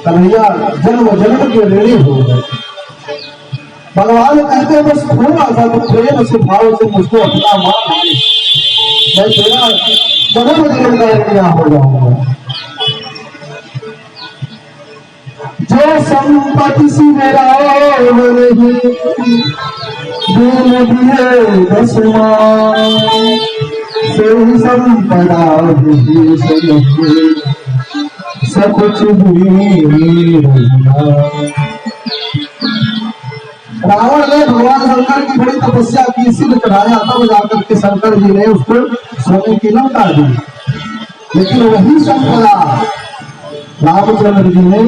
कन्हैया जन्म जन्म के ऋणी हो गए। भगवान कहते हैं बस थोड़ा सा तो प्रेम से भाव से मुझको अपना मान ले, मैं तेरा जन्म जन्म का ऋणी हो जाऊंगा। जो संपत्ति सी मेरा नहीं दिए दसमा से संपदा भी सब कुछ भी रावण ने भगवान शंकर की बड़ी तपस्या की, सिद्ध चढ़ाया, तब जाकर के शंकर जी ने उसको सोने की लंका दी। लेकिन वही संपदा रामचंद्र जी ने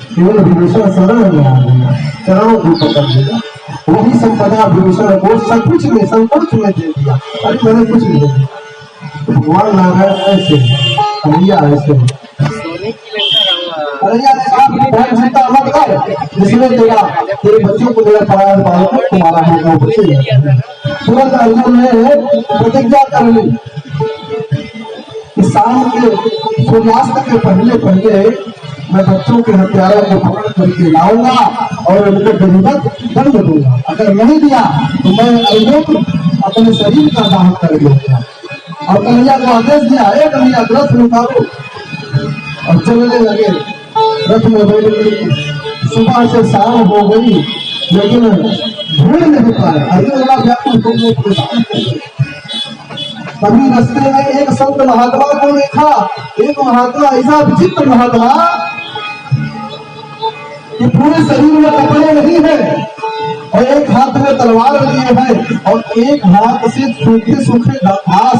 केवल विभीषण शरण में आ गया, चरणों को पकड़ दिया। वही संपदा विभीषण को सब कुछ में संकोच में दे दिया। अरे मैंने कुछ नहीं दिया। भगवान नारायण ऐसे, कन्हैया ऐसे, कन्हैया ने कहा बहुत चिंता मत कर, जिसमें तेरे बच्चों को मेरा परायण पालो तुम्हारा होगा बच्चे। तुरंत अर्जुन ने प्रतिज्ञा कर ली कि शाम के सूर्यास्त के पहले पहले मैं बच्चों के हत्यारों को पकड़ करके लाऊंगा और उनको दंड दूंगा। अगर नहीं दिया तो मैं अर्जुन अपने शरीर का दाह कर दूंगा। और कन्हैया को आदेश दिया, एक कन्हैया रथ निकालो, और चलने लगे। रथ में बैठ, सुबह से शाम हो गई लेकिन ढूंढ नहीं पाए। अर्जुन बड़ा व्याकुल होने को कभी रास्ते में एक संत महात्मा को देखा, एक महात्मा ऐसा विचित्र महात्मा कि पूरे शरीर में कपड़े नहीं है और एक हाथ में तलवार लिए है और एक हाथ से सूखे सूखे घास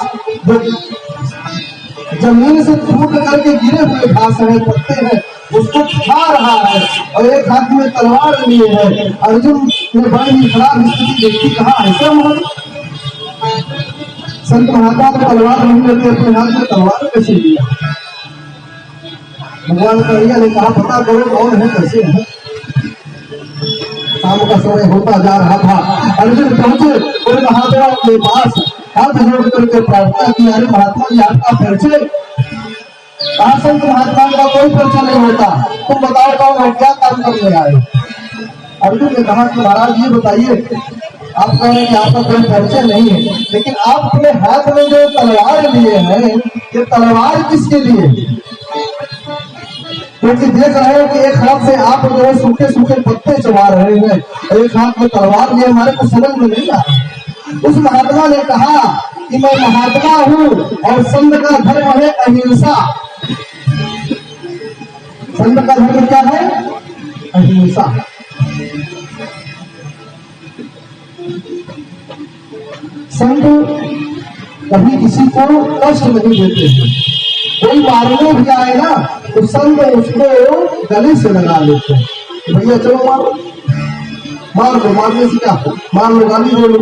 जमीन से टूट करके गिरे हुए घास है, पत्ते हैं, उसको खा रहा है और एक हाथ में तलवार लिए है। अर्जुन ने बड़ी खराब स्थिति देखी, कहा ऐसा महात्मा, संत महात्मा को तलवार नहीं लेते, अपने हाथ में तलवार कैसे लिया? भगवान कन्हैया ने कहा पता करो कौन है, कैसे है। शाम का समय होता जा रहा था, अर्जुन पहुंचे और महात्मा के पास हाथ जोड़ करके प्रार्थना की, अरे महात्मा जी आपका परिचय? कहा संत महात्मा का कोई परिचय नहीं होता, तुम बताओ कौन हो, क्या काम करने आए? अर्जुन ने कहा कि महाराज ये बताइए, आप कह रहे हैं कि आपका कोई परिचय नहीं है, लेकिन आप अपने हाथ में जो तलवार लिए हैं, ये तलवार किसके लिए? क्योंकि देख रहे हो कि एक हाथ से आप जो है सूखे सूखे पत्ते चबा रहे हैं, एक हाथ में तलवार लिए, हमारे को समझ में नहीं आ रहा। उस महात्मा ने कहा कि मैं महात्मा हूँ और संत का धर्म है अहिंसा। संत का धर्म क्या है? अहिंसा। संत कभी किसी को कष्ट नहीं देते हैं, कोई मारने भी आए ना तो संत उसको गले से लगा लेते हैं, भैया चलो मारो, मार दो, मारने से क्या हो, मार लो, गाली दो लो,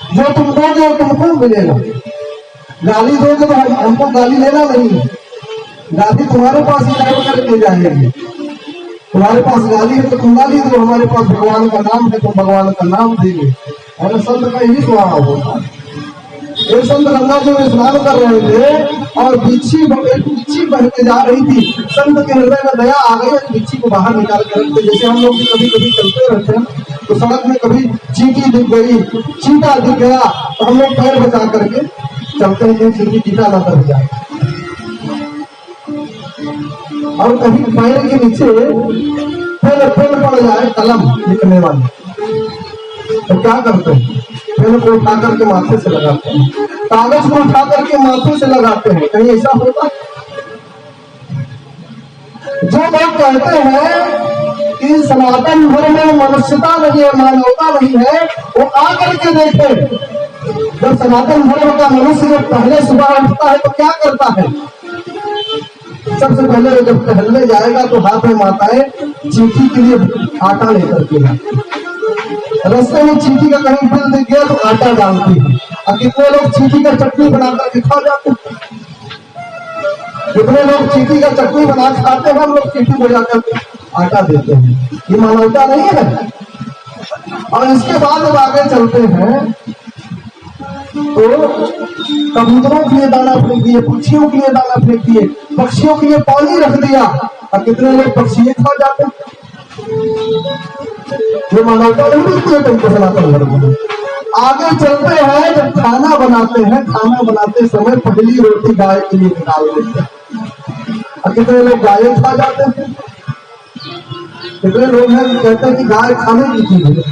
जो तुम दोगे तुमको मिलेगा। गाली दोगे तो हमको गाली लेना नहीं है, गाली तुम्हारे पास ही करके जाएंगे। तुम्हारे पास गाली है तो तुम गाली दो, हमारे पास भगवान का नाम है तो भगवान का नाम देंगे। और संत का यही स्वभाव होता है। एक संत गंगा जी में स्नान कर रहे थे और बिच्छी बह के जा रही थी, संत के हृदय में दया आ गई और बिच्छी को बाहर निकाल कर रखते। जैसे हम लोग कभी कभी चलते रहते हैं तो सड़क में कभी चींटी दिख गई, चीता दिख गया तो हम लोग पैर बचा करके चलते हैं, चींटी चीता ना कर जाए। और कभी पैर के नीचे पेन पड़ जाए, कलम लिखने वाली, तो क्या करते हैं? पेन को उठा करके माथे से लगाते हैं, कागज को उठा करके माथे से लगाते हैं। कहीं ऐसा होता? जो लोग कहते हैं कि सनातन धर्म में मनुष्यता नहीं है, मानवता नहीं है, वो आकर के देखे। जब सनातन धर्म का मनुष्य जब पहले सुबह उठता है तो क्या करता है? सबसे पहले जब टहलने जाएगा तो हाथ में माताएं चींटी के लिए आटा लेकर के जाती, रास्ते में चींटी का कहीं फल दिख गया तो आटा डालती है। और कितने लोग चींटी का चटनी बना करके खा जाते हैं। कितने लोग चीटी का चटनी बना खाते हैं, हम लोग चीटी बजाकर आटा देते हैं, ये मानवता नहीं है। और इसके बाद जब आगे चलते हैं तो कबूतरों के लिए दाना फेंक दिए, पक्षियों के लिए दाना फेंक दिए, पक्षियों के लिए पानी रख दिया, और कितने लोग पक्षी खा जाते हैं। ये मानवता नहीं दिखती है तुमको सनातन धर्म में। आगे चलते हैं, जब खाना बनाते हैं, खाना बनाते समय पहली रोटी गाय के लिए निकाल देते हैं, और कितने लोग गाय खा जाते हैं। कितने लोग हैं कहते हैं कि गाय खाने की चीज है।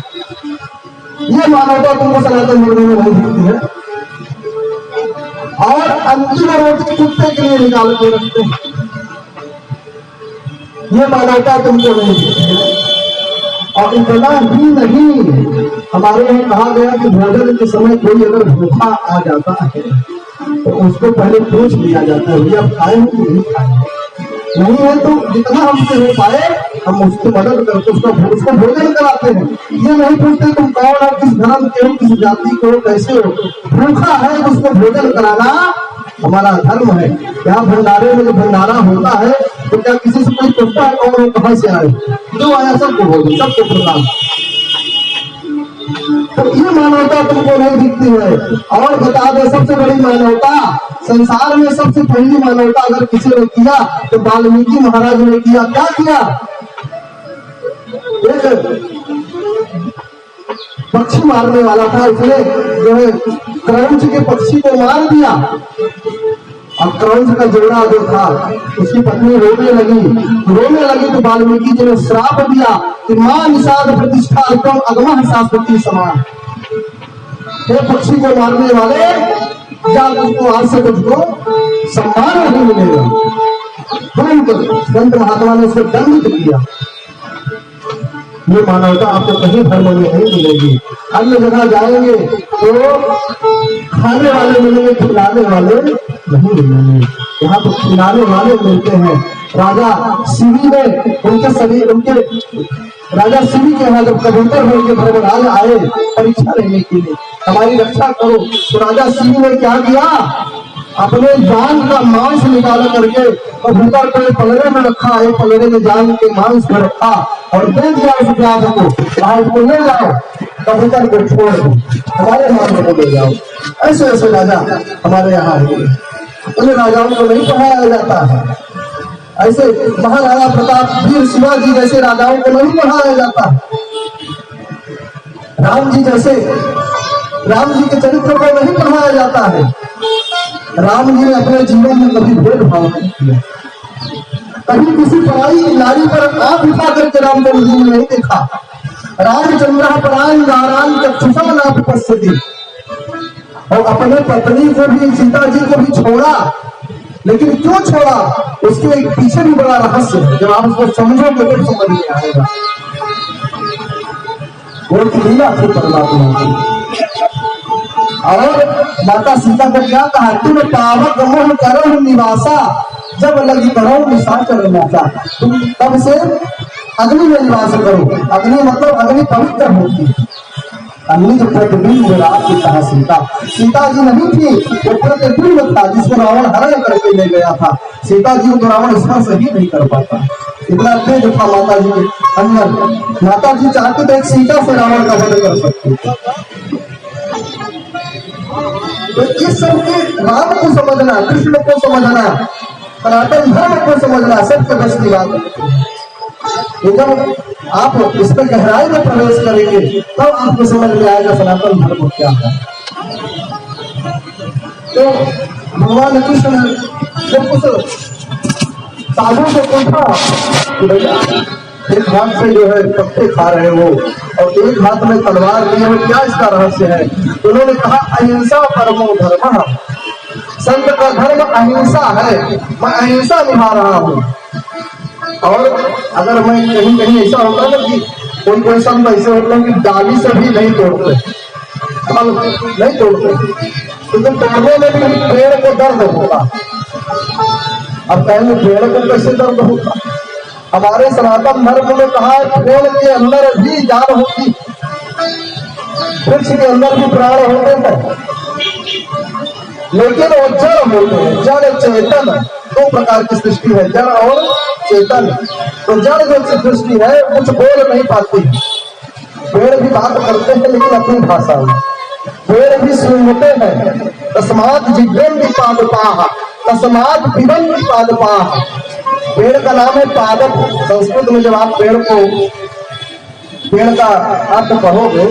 ये मानवता तुमको सनातन धर्म में नहीं दिखती है। और अंतिम रोटी कुत्ते के लिए निकाल के रखते हैं, ये मानवता तुमको नहीं दिखती है। और इतना ही नहीं, हमारे यहाँ कहा गया कि भोजन के समय कोई अगर भूखा आ जाता है तो उसको पहले पूछ लिया जाता है, भैया खाए कि नहीं खाए। नहीं है तो जितना हमसे हो पाए हम उसकी मदद करके उसको भोजन कराते हैं। ये नहीं पूछते तुम कौन हो, किस धर्म के हो, किस जाति के हो, कैसे हो। भूखा है उसको भोजन कराना हमारा धर्म है। यहाँ भंडारे में जो भंडारा होता है तो क्या किसी से कोई पूछता है कौन हो, कहाँ से आए, जो आया सबको भोजन, सबको प्रदान। तो ये मानवता तुमको नहीं दिखती है। और बता दे सबसे बड़ी मानवता संसार में, सबसे पहली मानवता अगर किसी ने किया तो वाल्मीकि महाराज ने किया। क्या किया? एक पक्षी मारने वाला था, उसने जो है क्रौंच के पक्षी को मार दिया। अब क्रौंच का जोड़ा जो था उसकी पत्नी रोने लगी तो वाल्मीकि जी ने श्राप दिया कि मां निषाद प्रतिष्ठा अल्पम अगमः शाश्वती समान। हे पक्षी को मारने वाले, क्या तुझको आज से तुझको सम्मान नहीं मिलेगा। तुरंत संत महात्मा ने उसे दंडित किया। ये मानवता आपको कहीं धर्म में नहीं मिलेगी। अन्य जगह जाएंगे तो खाने वाले मिलेंगे, खिलाने वाले नहीं मिलेंगे। यहाँ तो खिलाने वाले मिलते हैं। राजा शिवी में उनके राजा शिवी के यहाँ जब कबूतर होकर भ्रमराज आए परीक्षा लेने के लिए, हमारी रक्षा करो, तो राजा शिवी ने क्या किया? अपने जान का मांस निकाल करके कबूतर को पलड़े में रखा, एक पलड़े में जान के मांस को रखा और दे दिया उस प्याज को, को ले जाओ, कबूतर को छोड़ दो, हमारे हाथ में ले जाओ। ऐसे ऐसे राजा हमारे यहाँ है। उन राजाओं को नहीं पढ़ाया जाता है। ऐसे महाराणा प्रताप, वीर शिवाजी जैसे राजाओं को नहीं पढ़ाया जाता। राम जी के चरित्र को नहीं पढ़ाया जाता है। राम जी ने अपने जीवन में कभी भेदभाव नहीं किया, कभी किसी पराई नारी पर आंख उठा करके रामचंद्र जी ने नहीं देखा। रामचंद्र परायण नारायण चक्षुषा नाथ पश्यति, और अपने पत्नी को भी, सीता जी को भी छोड़ा। लेकिन क्यों छोड़ा, उसके पीछे भी बड़ा रहस्य है। जब आप उसको समझोगे तो समझ में आएगा। वो लीला थी परमात्मा की। और माता सीता को क्या कहा? तुम पावक मोह करो निवासा, जब लगी करो निशाचर नाचा। तुम तब से अग्नि में निवास करो। अग्नि मतलब अग्नि पवित्र होती है। अग्नि जो प्रतिबिंब की कहा सीता जी नहीं थी, वो प्रतिबिंब था जिसको रावण हरण करके ले गया था। सीता जी को रावण स्पर्श ही नहीं कर पाता, इतना तेज था माता जी के अंदर। माता जी चाहते थे एक सीता से रावण का वध कर सकते। तो इस सब के राम को समझना, कृष्ण को समझना, सनातन धर्म को समझना सबसे बस की बात है। जब आप इस पर गहराई में प्रवेश करेंगे तब आपको समझ में आएगा सनातन धर्म क्या है। तो भगवान कृष्ण जब कुछ साधु को पूछा कि भैया एक हाथ से जो है पत्ते खा रहे हो और एक हाथ में तलवार लिए हो, क्या इसका रहस्य है? उन्होंने कहा अहिंसा परमो धर्म, संत का धर्म अहिंसा है, मैं अहिंसा निभा रहा हूँ। और अगर मैं कहीं कहीं ऐसा होता ना कि कोई संत ऐसे होते हैं कि डाली से भी नहीं तोड़ते, नहीं तोड़ते, क्योंकि तोड़ने में भी पेड़ को दर्द होगा। अब कहेंगे पेड़ को कैसे दर्द होगा? हमारे सनातन धर्म में कहा है पेड़ के अंदर भी जान होती, वृक्ष के अंदर भी प्राण होते हैं, लेकिन वो जड़ होते हैं, जड़ चेतन। दो प्रकार की सृष्टि है, जड़ और चेतन। तो जड़ जो सृष्टि है कुछ बोल नहीं पाती, पेड़ भी बात करते हैं लेकिन अपनी भाषा में, पेड़ भी सुनते हैं। तस्मात जिग्रम भी पादपाह, तस्मात पिबन भी पादपाह। पेड़ का नाम है पादप। संस्कृत में जब आप पेड़ का अर्थ कहोगे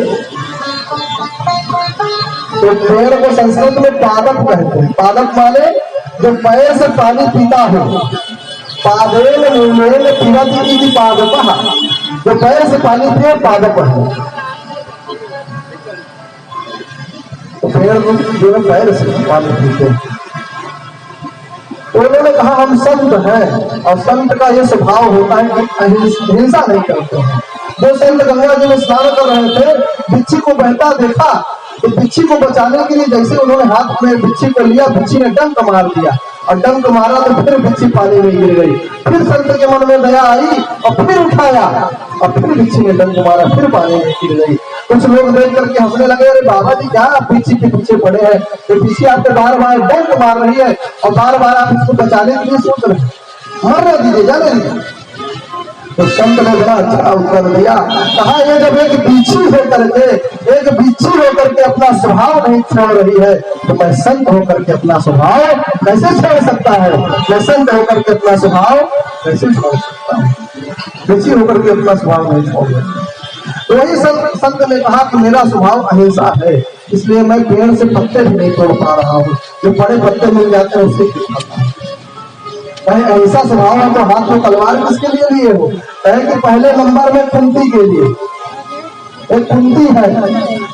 तो पेड़ को संस्कृत में पादप कहते हैं। पादप माने जो पैर से पानी पीता हो। पादेन निर्मेल पिबति इति पादपः, जो पैर से पानी पिए पादप है। तो पेड़ जो पैर से पानी पीते हैं। तो उन्होंने कहा हम संत हैं, और संत का ये स्वभाव होता है कि हिंसा नहीं करते हैं। जो संत गंगा जी में स्नान कर रहे थे, बिच्छी को बहता देखा तो बिच्छी को बचाने के लिए जैसे उन्होंने हाथ में बिच्छी को लिया, बिच्छी ने डंक मार दिया, और डंक मारा तो फिर बिच्छी पानी में गिर गई। फिर संत के मन में दया आई और फिर उठाया, और फिर बिच्छी ने डंक मारा, फिर पानी में गिर गई। कुछ लोग देख करके हंसने लगे, अरे बाबा जी क्या आप बिच्छी के पीछे पड़े हैं, ये बिच्छी आपके बार बार डंक मार रही है और बार बार आप इसको बचाने के लिए सोच रहे हैं, मरने दीजिए, जाने दीजिए। तो संत ने बड़ा अच्छा उत्तर दिया, कहा ये जब एक बिच्छी होकर के अपना स्वभाव नहीं छोड़ रही है, तो मैं संत होकर के अपना स्वभाव कैसे छोड़ सकता है? मैं संत होकर के अपना स्वभाव कैसे छोड़ सकता हूँ? बिच्छी होकर के अपना स्वभाव नहीं छोड़ सकता। तो वही संत ने कहा कि मेरा स्वभाव अहिंसा है, इसलिए मैं पेड़ से पत्ते भी नहीं तोड़ पा रहा हूँ। जो बड़े पत्ते मिल जाते हैं उससे क्यों खाता हूँ? कहे ऐसा स्वभाव है तो हाथ में तलवार किसके लिए लिए हो? कहे कि पहले नंबर में कुंती के लिए, एक कुंती है,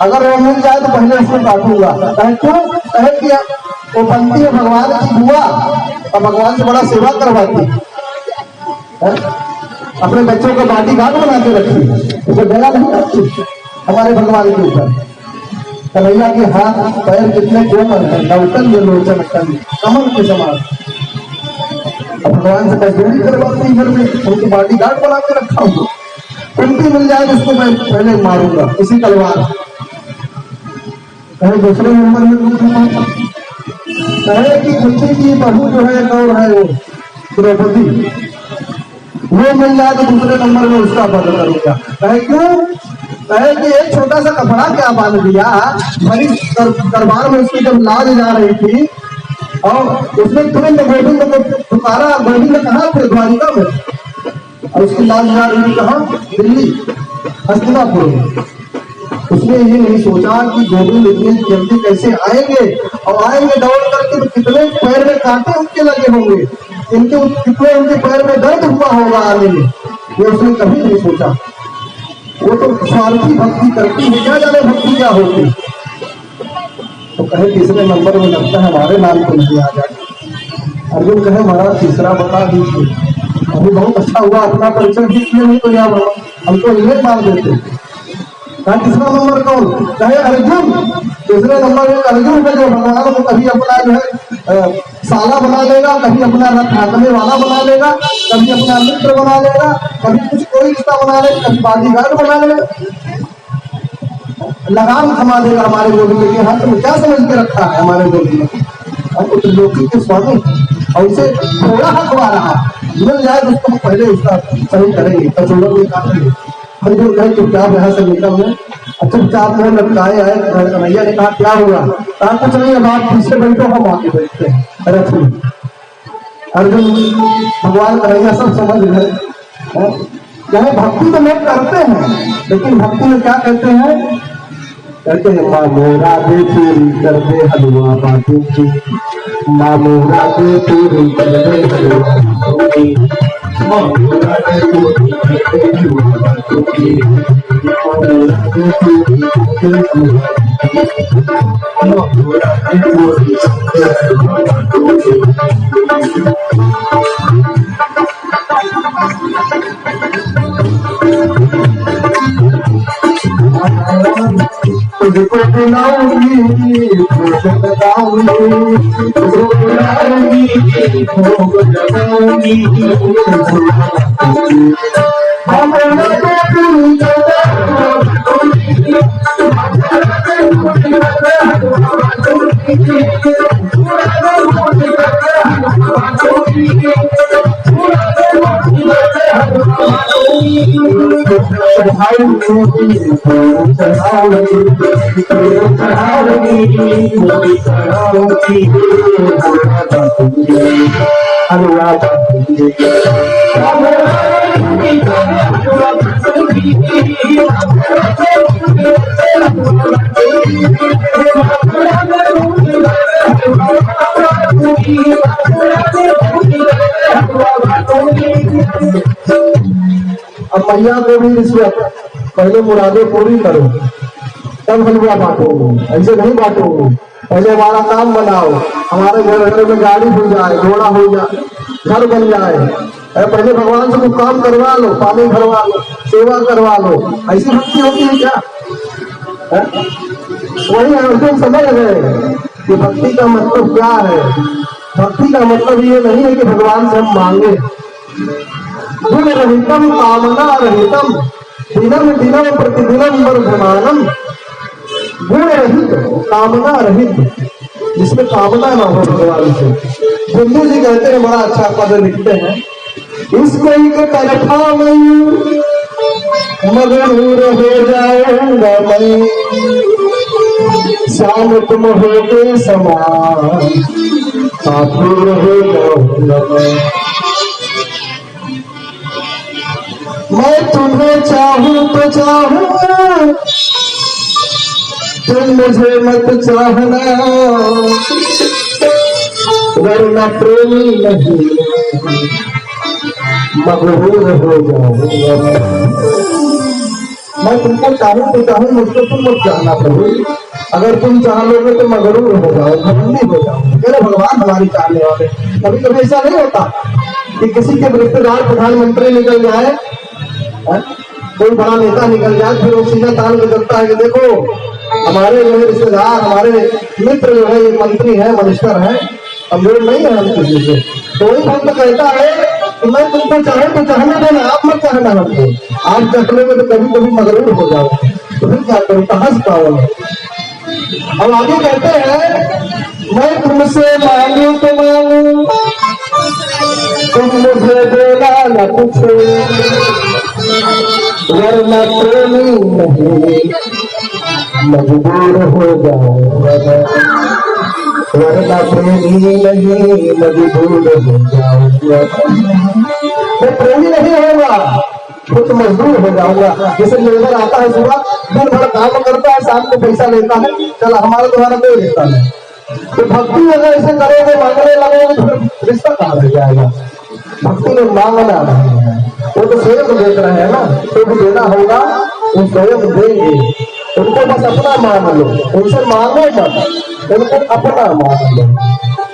अगर वो मिल जाए तो पहले उसको काटूंगा। कहे क्यों? कहे कि वो बनती है भगवान की बुआ और भगवान से बड़ा सेवा करवाती है, अपने बच्चों को बाटी घाट बना के रखती है, उसे दया नहीं करती हमारे भगवान के ऊपर। कन्हैया के हाथ पैर कितने कोमल है, नवकन लोचन कमल के समान। भगवान से मजदूरी करवाती घर में, उनकी बॉडी गार्ड बना के रखा हूँ। कुंती मिल जाए उसको मैं पहले मारूंगा इसी तलवार। कहे दूसरे नंबर में कहे कि कुंती की बहू जो है और है वो द्रौपदी, वो मिल जाए तो दूसरे नंबर में उसका वध करूंगा। कहे क्यों? कहे कि एक छोटा सा कपड़ा क्या बांध दिया, भरी दरबार में उसकी जब लाज जा रही थी और उसने तुरंत गोविंद को पुकारा, गोविंद कहा थे द्वारिका में, और उसकी लाज जा रही कहा दिल्ली हस्तिनापुर में। उसने ये नहीं सोचा कि गोविंद इतनी जल्दी कैसे आएंगे, और आएंगे दौड़ करके तो कितने पैर में कांटे उनके लगे होंगे, कितने उनके पैर में दर्द हुआ होगा आने में, ये उसने कभी नहीं सोचा। वो तो स्वार्थी भक्ति करती है, क्या जाने भक्ति क्या होती। तो कहे तीसरे नंबर में लगता है हमारे नाम को नहीं आ जाए। अर्जुन कहे महाराज तीसरा बता दीजिए। अभी बहुत अच्छा हुआ अपना परिचय दिए, नहीं तो यहाँ हम तो इन्हें मार देते। कहा तीसरा नंबर कौन? कहे अर्जुन। तीसरे नंबर में अर्जुन का जो भगवान को कभी अपना जो है साला बना लेगा, कभी अपना रथ हाँकने वाला बना लेगा, कभी अपना मित्र बना लेगा, कभी कुछ कोई रिश्ता बना लेगा, कभी बॉडीगार्ड बना लेगा, लगाम थमा देगा हमारे गोविंद के हाथ में। क्या समझ के रखा है हमारे गोविंद ने? हम तो लोकी के स्वामी, और उसे थोड़ा हक आ रहा मिल जाए तो उसको पहले उसका सही करेंगे, कचोड़ा में काटेंगे। अर्जुन कहे चुपचाप यहाँ से निकल गए। चुपचाप में लटकाए आए। कन्हैया ने कहा क्या हुआ? कहा कुछ नहीं, अब आप पीछे बैठो, हम आगे बैठते हैं रथ में। अर्जुन भगवान कन्हैया सब समझ गए। चाहे भक्ति तो लोग करते हैं, लेकिन भक्ति में क्या कहते हैं? कहते हैं माँ मोरा दे पूरी कर दे हलवा बाटू की, माँ मोरा दे पूरी कर दे हलवा बाटू की, माँ मोरा दे पूरी कर दे हलवा बाटू की, माँ मोरा दे पूरी कर दे हलवा बाटू की, माँ मोरा दे पूरी कर दे हलवा बाटू की। तुझको बुलाऊंगी, भोग लगाऊंगी, तुझको बुलाऊंगी, भोग लगाऊंगी, अब मैया को भी रिश्वत, पहले मुरादें पूरी करो तब हलवा बांटो, ऐसे नहीं बांटो। पहले हमारा काम बनाओ, हमारे घर में गाड़ी हो जाए, घोड़ा हो जाए, घर बन जाए। पहले भगवान से कुछ काम करवा लो, पानी भरवा लो, सेवा करवा लो। ऐसी भक्ति होती है क्या? वही अर्जुन समझ गए कि भक्ति का मतलब क्या है। भक्ति का मतलब ये नहीं है कि भगवान से हम मांगे। गुण रहितम कामना रहितम दिनम दिनम प्रतिदिनम वर्धमानम। गुण रहित, कामना रहित, जिसमें कामना ना हो भगवान से। बिंदु जी कहते हैं, बड़ा अच्छा पद लिखते हैं, इसको एक तरफा मगरूर हो जाऊंगा मैं, श्याम तुम हो के समान आतुर हो जाऊंगा मैं तुम्हें चाहूं तो चाहूं, तुम मुझे मत चाहना, वरना प्रेमी नहीं मगरूर हो जाऊंगा। मैं तुमको चाहूं तो चाहूं, मुझको तुम मत चाहना प्रभु। अगर तुम चाह लोगे तो मगरूर हो जाओ, घमंडी हो जाओ। मेरे भगवान हमारी चाहने वाले। कभी कभी ऐसा नहीं होता कि किसी के रिश्तेदार प्रधानमंत्री निकल जाए, कोई बड़ा नेता निकल जाए, फिर वो सीधा ताल बदलता है कि देखो हमारे जो रिश्तेदार, हमारे मित्र जो है, ये मंत्री है, मिनिस्टर है, अब मेरे नहीं है हम किसी से। तो वही भक्त कहता है कि मैं तुमको चाहे तो चाहने देना, आप मत चाहना हमको। आप चखने में तो कभी कभी मगरूर हो जाओ, तो फिर क्या करूँ, हंस पाओ। अब आगे कहते हैं, मैं तुमसे मांगू तो मांगू, तुम मुझे देना न कुछ, वरना प्रेमी नहीं मजबूर हो जाऊंगा, वरना प्रेमी नहीं मजबूर हो जाऊंगा। मैं प्रेमी नहीं होगा, कुछ मजबूर हो जाऊंगा। जैसे लेबर आता है सुबह, दिन भर काम करता है, शाम को पैसा लेता है, चल हमारे द्वारा दे देता है। तो भक्ति अगर ऐसे करोगे, मांगने लगोगे, तो रिश्ता कहाँ रह जाएगा। भक्ति में मांगना नहीं है, वो तो स्वयं देख रहे हैं ना, तो भी देना होगा, वो स्वयं देंगे। उनको बस अपना मान लो, उनसे मांगो मत, उनको अपना मान लो।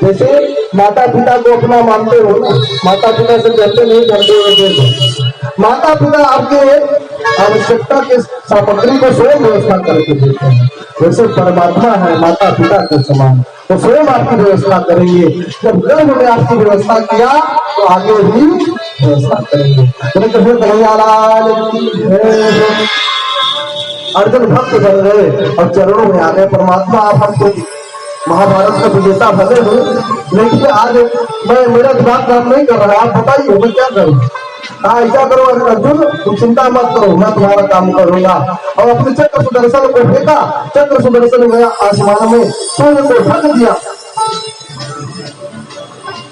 जैसे माता पिता को अपना मानते हो ना, माता पिता से कहते नहीं करते हो, माता पिता आपके आवश्यकता के सामग्री को स्वयं व्यवस्था करके देते हैं। जैसे परमात्मा है माता पिता के समान, तो स्वयं आपकी व्यवस्था करेंगे। जब गर्भ में आपकी व्यवस्था किया तो आगे भी व्यवस्था करेंगे। अर्जुन भक्त बन गए और चरणों में आ गए। परमात्मा आप हमको महाभारत का विजेता बने हो, लेकिन आज मैं मेरा दिमाग काम नहीं कर रहा, आप बताइए मैं क्या करूँ। ऐसा करो अर्जुन, तुम चिंता मत करो, मैं तुम्हारा काम करूंगा। और अपने चक्र सुदर्शन को फेंका, चक्र सुदर्शन गया आसमान में, सूर्य को ढक दिया।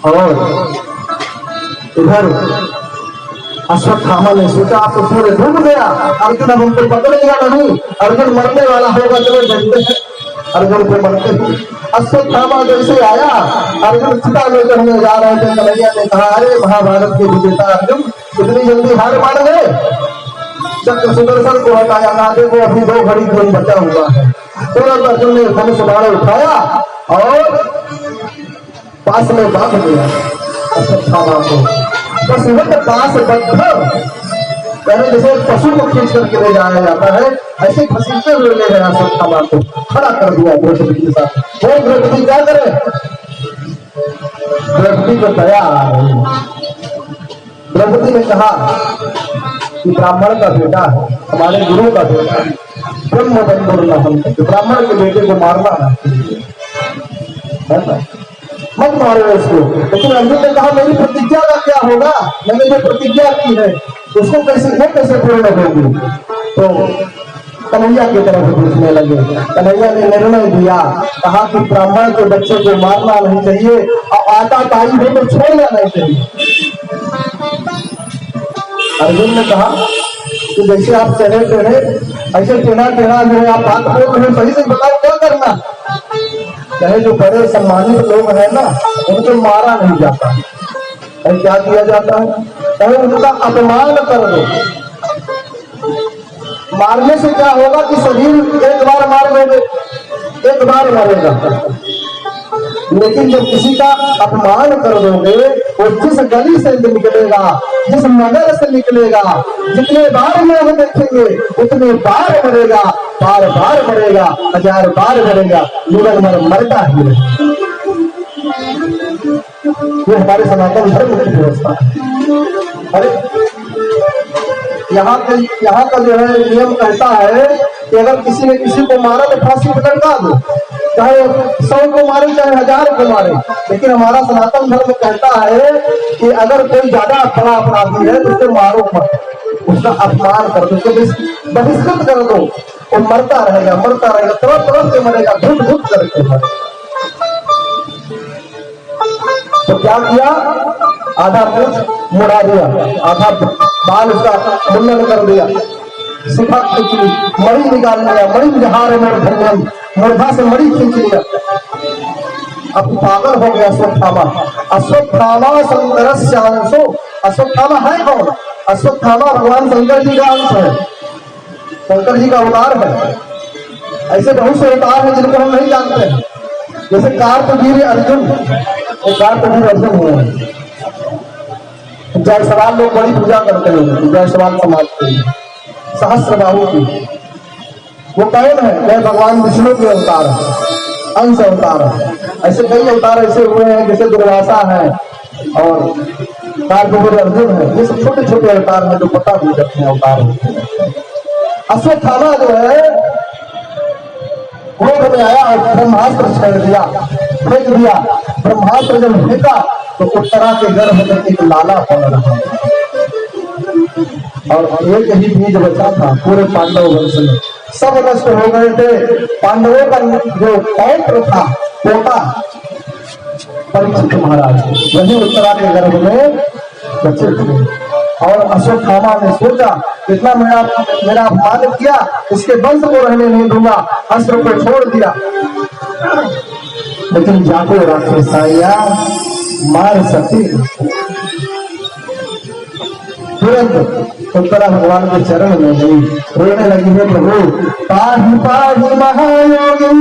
और इधर अश्वत्थामा ने सोचा आप तो सूर्य डूब गया, अर्जुन अब हमको पकड़ेगा नहीं, अर्जुन मरने वाला होगा, चलो देखते हैं। अर्जुन को मरते हुए अश्वत्थामा जैसे आया, अर्जुन चिता में चढ़ने जा रहे थे, कन्हैया ने कहा अरे महाभारत के विजेता अर्जुन इतनी जल्दी हार मान गए। चक्र सुदर्शन को हटाया, ना देखो अभी 2 घड़ी खून बचा हुआ है। तुरंत अर्जुन ने धनुष बाण उठाया और पास में बांध दिया अश्वत्थामा को। बस वह पास बंध, पहले जैसे पशु को खींच करके ले जाया जाता है, ऐसे घसीटते हुए ले गया अश्वत्थामा को, खड़ा कर दिया द्रौपदी के साथ। वो द्रौपदी क्या करे, द्रौपदी को दया आ रही। द्रौपदी ने कहा कि ब्राह्मण का बेटा है, हमारे गुरु का बेटा है, ब्रह्म बंधुर हम, ब्राह्मण के बेटे को मारना है, मत मारो इसको। लेकिन अर्जुन ने कहा मेरी प्रतिज्ञा का क्या होगा, मैंने जो प्रतिज्ञा की है उसको कैसे पूर्ण होगी? तो कन्हैया की तरफ पूछने लगे। कन्हैया ने निर्णय दिया, कहा कि ब्राह्मण के बच्चे को मारना नहीं चाहिए और आटा ताई हो तो छोड़ना नहीं चाहिए। अर्जुन ने कहा कि जैसे आप चले टेढ़े ऐसे टेढ़ा जो है आप बात बोल रहे हो, सही से बताओ क्या करना। कहे जो बड़े सम्मानित लोग हैं ना, उनको मारा नहीं जाता है। क्या किया जाता है? कहे उनका अपमान कर दो। मारने से क्या होगा कि शरीर एक बार मार लोगे, एक बार मरेगा, लेकिन जब किसी का अपमान कर दोगे, वो जिस गली से निकलेगा, जिस नगर से निकलेगा, जितने बार लोग देखेंगे उतने बार मरेगा, बार बार मरेगा, 1000 बार मरेगा, लेकिन मरता ही नहीं। ये हमारे सनातन धर्म की व्यवस्था है। अरे यहाँ का जो है नियम कहता है कि अगर किसी ने किसी को मारा तो फांसी पर लटका दो, चाहे 100 को मारे चाहे 1000 को मारे। लेकिन हमारा सनातन धर्म कहता है कि अगर कोई ज्यादा बड़ा अपराधी है तो उसे मारो मत, उसका अपमान कर दो, बहिष्कृत कर दो, वो मरता रहेगा, तरह से मरेगा, धुट करके मरेगा। तो क्या किया? आधा पूछ मुड़ा दिया, आधा बाल उसका मुंडन कर दिया, शिखा खींच ली, मणि निकाल लिया, मणि जहार धन्यम, मूर्धा से मणि खींच लिया। अब पागल हो गया अश्वत्थामा। अश्वत्थामा शंकरस्यांशो। अश्वत्थामा है कौन? अश्वत्थामा भगवान शंकर जी का अंश है, शंकर जी का अवतार है। ऐसे बहुत से अवतार हैं जिनको हम नहीं जानते हैं, जैसे कार्तवीर्य अर्जुन। कार्तवीर्य अर्जुन हुए हैं। जायसवाल लोग बड़ी पूजा करते हैं, जायसवाल समाज के सहस्त्रबाहु की। वो कौन है? वह भगवान विष्णु के अवतार है, अंश अवतार है। ऐसे कई अवतार ऐसे हुए हैं, जैसे दुर्वासा है और कार्तवीर्य अर्जुन है। ये सब छोटे छोटे अवतार हैं जो पता भी रखते हैं अवतार होते हैं। अश्वत्थामा जो है क्रोध में आया और ब्रह्मास्त्र छेड़ दिया, फेंक दिया। ब्रह्मास्त्र जब फेंका तो उत्तरा के गर्भ में एक लाला पड़ रहा और एक ही बीज बचा था पूरे पांडव वंश में। सब नष्ट हो गए थे। पांडवों का जो पौत्र था, पोता परीक्षित महाराज, वही उत्तरा के गर्भ में बचे थे। और अश्वत्थामा ने सोचा, इतना मेरा अपमान किया, इसके वंश को रहने नहीं दूंगा, अस्त्र को छोड़ दिया। लेकिन जाको राक्षसाया मार सके। तुरंत उत्तरा भगवान के चरण में गई, रोने लगी है, प्रभु पाहि पाहि महायोगी,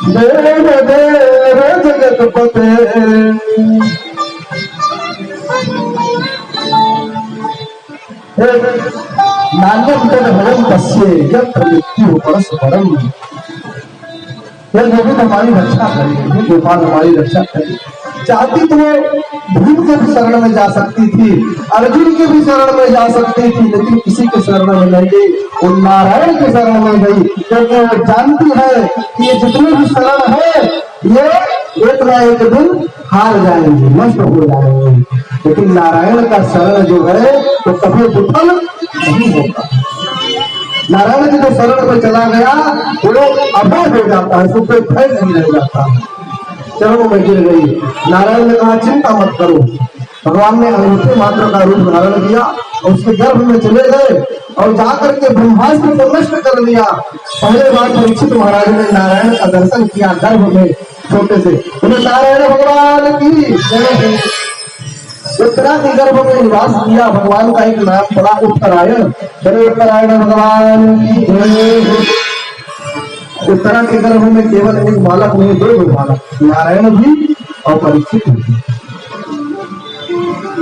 देव देव जगतपते, नान्यं तद्भयं तस्य यत्र मृत्यु परस्परम। यह गोविंद हमारी रक्षा करेगी, गोपाल हमारी रक्षा करेगी। चाहती तो वो भीम के भी शरण में जा सकती थी, अर्जुन के भी शरण में जा सकती थी, लेकिन किसी के शरण में नहीं गई, वो नारायण के शरण में गई, क्योंकि वो जानती है कि ये जितने भी शरण है ये एक ना एक दिन हार जाएंगे, नष्ट हो जाएंगे। लेकिन नारायण का शरण जो है वो कभी विफल नहीं होता। नारायण जी जो शरण में चला गया वो अभय हो जाता है, उसको कोई भय नहीं रह जाता। चरणों में गिर गई। नारायण ने कहा चिंता मत करो। भगवान ने अंगूठे मात्र का रूप धारण किया और उसके गर्भ में चले गए और जाकर के ब्रह्मास्त्र को नष्ट कर लिया। पहले बार परीक्षित महाराज ने नारायण का दर्शन किया गर्भ में छोटे से। उन्हें नारायण भगवान की उत्तरा के गर्भ में निवास किया। भगवान का एक नाम पड़ा उत्तरायण। चलो उत्तरायण भगवान की जय। उत्तरा के गर्भ में केवल एक बालक नहीं, 2 बालक, नारायण भी और परीक्षित भी।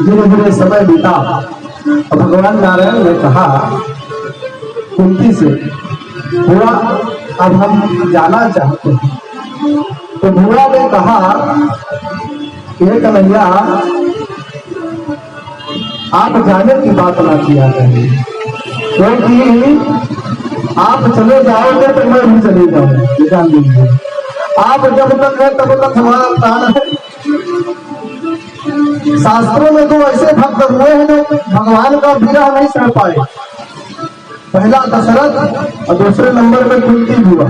धीरे धीरे समय बीता। भगवान नारायण ने कहा कुंती से, बुआ अब हम जाना चाहते हैं। तो बुआ ने कहा ये कन्हैया आप जाने की बात ना किया करें, क्योंकि आप चले जाओगे तो मैं भी चले जाऊंगा, जान लीजिए। आप जब तक है तब तक हमारा प्राण है। शास्त्रों में तो ऐसे भक्त हुए हैं जो भगवान का विरह नहीं सह पाए। पहला दशरथ और दूसरे नंबर में कुंती हुआ।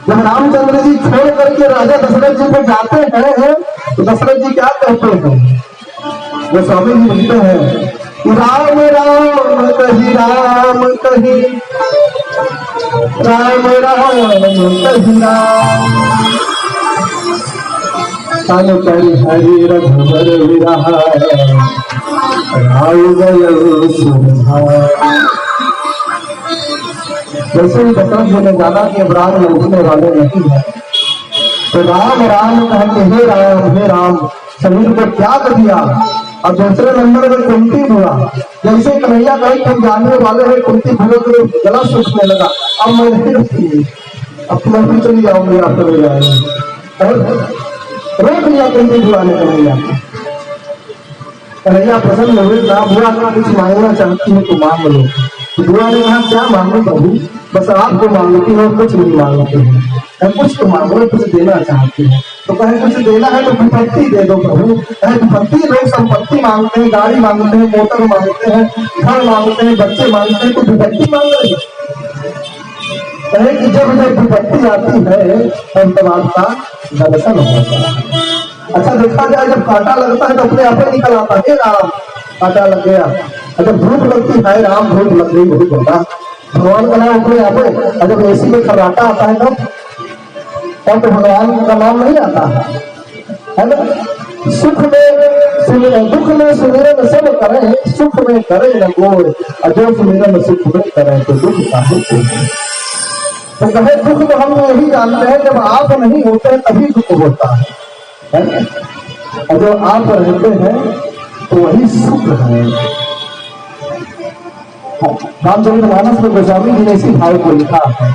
जब रामचंद्र जी छोड़ करके राजा दशरथ जी को जाते हैं तो दशरथ जी क्या कहते हैं? वो स्वामी जी लिखते हैं, राम राम कही राम कही, राम राम कही राम, तन करी हरि रघुवर विरह, राम गयो सुधार। जैसे ही दशरथ जी ने जाना कि अब राम लौटने वाले नहीं है, तो राम राम कह के हे राम शरीर को त्याग दिया। और दूसरे नंबर में कुंती हुआ। जैसे कन्हैया कहीं हम जानने वाले हैं, कुंती भूलो तो गला सूखने लगा। अब मैं नहीं रुकी, अब मैं भी चली आऊंगी, आप चले जाएंगे। रोक लिया कुंती भुआ ने कन्हैया। कन्हैया प्रसन्न हुए, ना बुआ का कुछ मांगना चाहती है तो मांग लो। बुआ ने कहा क्या मांगो प्रभु, बस आपको मांगती हो, कुछ नहीं मांगते हैं। कुछ तो मांगो, कुछ देना चाहती है। तो कहे कुछ देना है तो विपत्ति दे दो प्रभु। कहे विपत्ति, लोग संपत्ति मांगते हैं, गाड़ी मांगते हैं, मोटर मांगते हैं, घर मांगते हैं, बच्चे मांगते हैं, तो विपत्ति मांग रहे। कहे कि जब जब विपत्ति आती है तब तब आपका दर्शन होता है। अच्छा देखा जाए, जब कांटा लगता है तो अपने आप ही निकल आता है, राम कांटा लग गया। अगर धूप लगती है, राम धूप लग गई, बहुत होता भगवान का नाम अपने आप है। जब एसी में खर्राटा आता है तब तो भगवान का नाम नहीं आता है ना। सुख में दुख में सुमिरन सब करें, सुख में करे न गोर, और जो सुमिरन सुख में करे तो दुख काहे को। तो कहे दुख तो हम यही जानते हैं, जब आप नहीं होते हैं तभी दुख होता है ना। और जब आप रहते हैं तो वही सुख है। रामचरितमानस में गोस्वामी जी ने इसी भाव को लिखा है।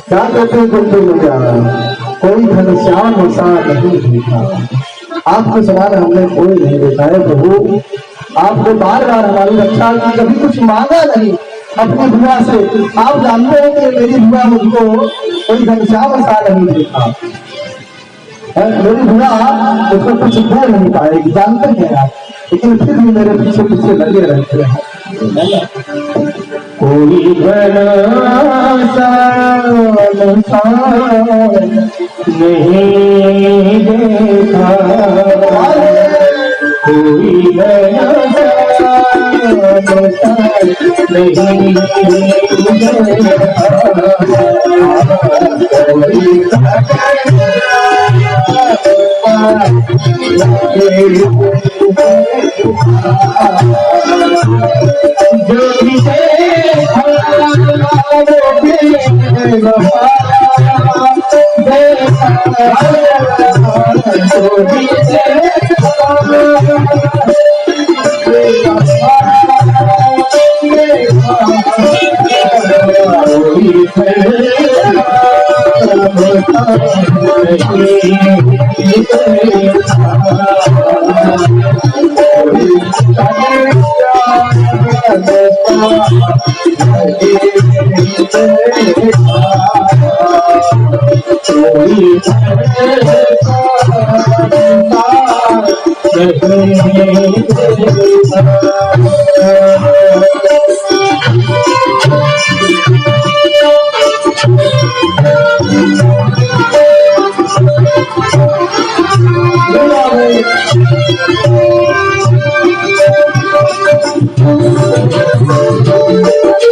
क्या कहते हैं कुंती मैया, कोई घनश्याम सा नहीं देखा। आपके समान हमने कोई नहीं देखा है प्रभु। आपने बार बार हमारी रक्षा की, कभी कुछ मांगा नहीं अपनी भुआ से। आप जानते हैं कि मेरी भुआ मुझको कोई घनश्याम सा नहीं देखा। मेरी भुआ उसको कुछ दे नहीं पाएगी, जानते हैं आप, लेकिन फिर भी मेरे पीछे पीछे लगे रहते हैं। कोई नहीं देखा,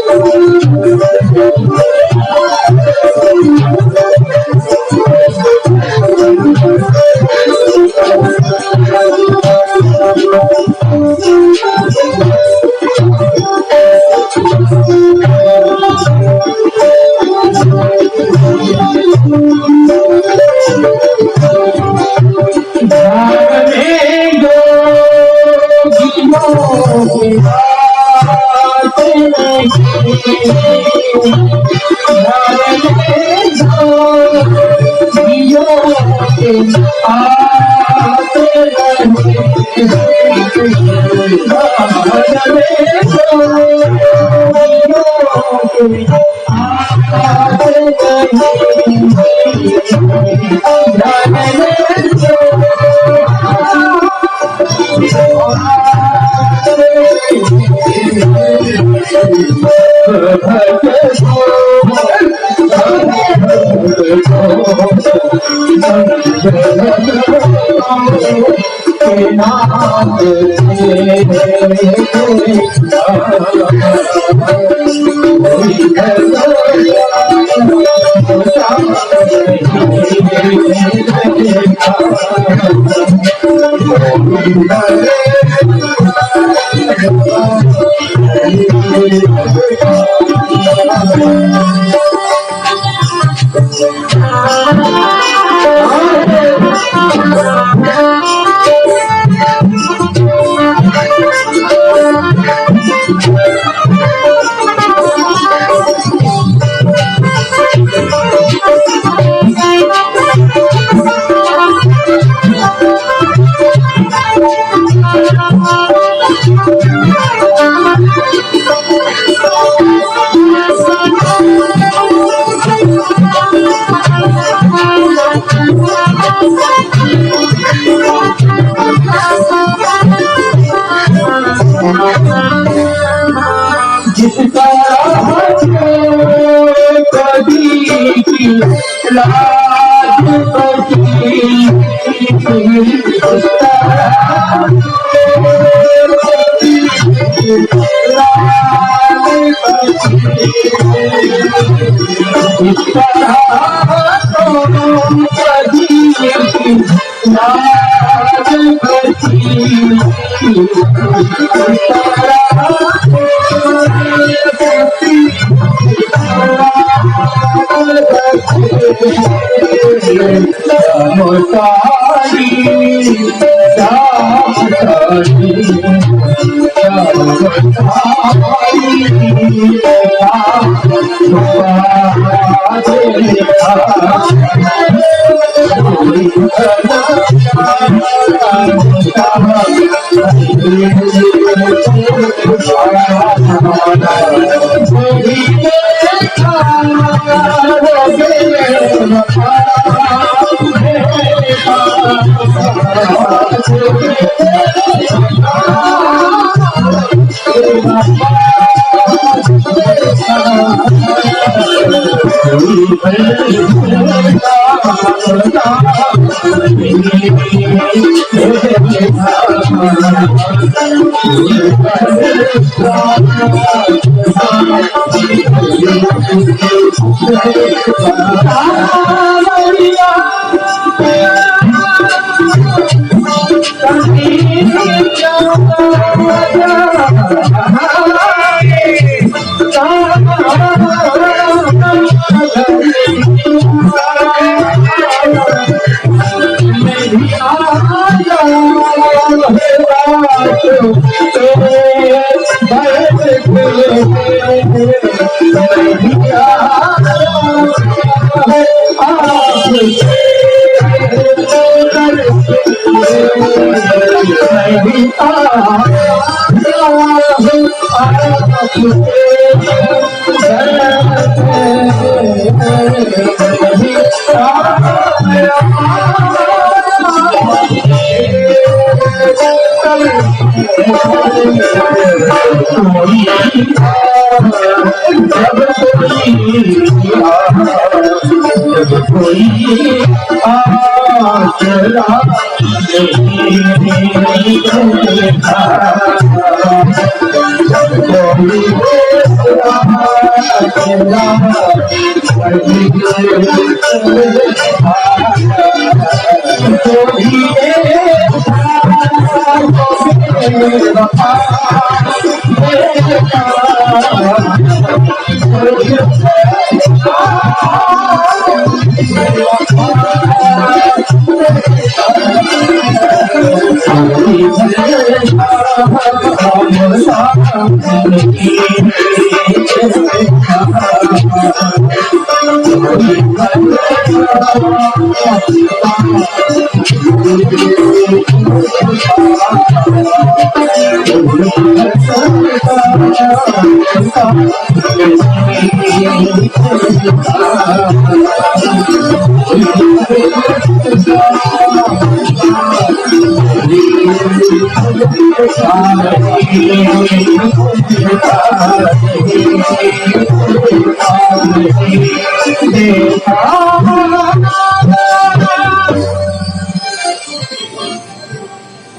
कोई जिसका कभी की लाज बची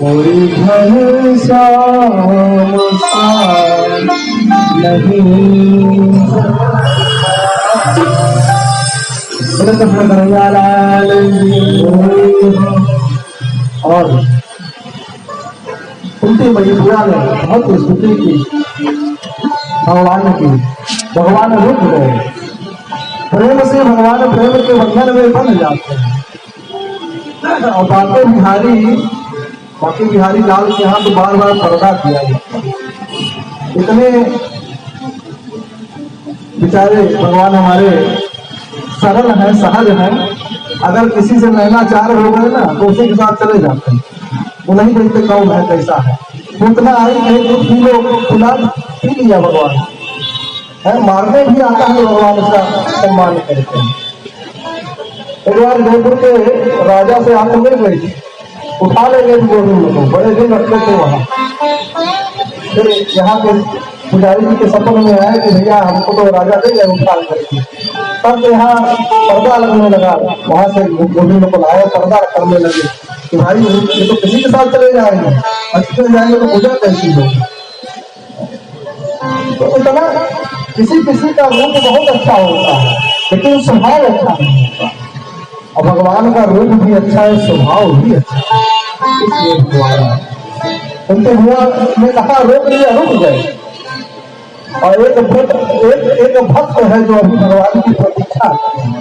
कोई घनश्याम सा नहीं और उनकी मजबूरा ने बहुत स्तुति की भगवान की। भगवान रुक गए, प्रेम से भगवान प्रेम के बंधन में बंध जाते हैं। और बाकी बिहारी लाल के यहाँ तो बार बार पर्दा किया जाता है। इतने बेचारे भगवान हमारे सरल हैं, सहज हैं। अगर किसी से नैनाचार हो गए ना तो उसी के साथ चले जाते हैं, वो नहीं देखते कौन है कैसा है। उतना आई कहीं दूध पी लो, खुला पी लिया भगवान है। मारने भी आता है भगवान का सम्मान करते हैं। एक बार जयपुर के राजा से आके मिल गई थी, उठा ले गए गोविंद को, बड़े दिन रखते थे वहां। फिर यहाँ के पुजारी जी के सपन में आए कि भैया हमको तो राजा दे गए उठा करके। तब यहाँ पर्दा लगने लगा, वहां से गोविंद को लाया, पर्दा करने लगे कि भाई ये तो किसी के साथ चले जाएंगे, अच्छे जाएंगे तो पूजा कैसी होगी। तो इतना किसी का रूप बहुत अच्छा होता है लेकिन स्वभाव अच्छा नहीं होता। और भगवान का रूप भी अच्छा है, स्वभाव भी अच्छा है। इसलिए उनके हुआ ने कहा रोक लिया, रुक गए। और एक भक्त है जो अभी भगवान की प्रतीक्षा करते हैं।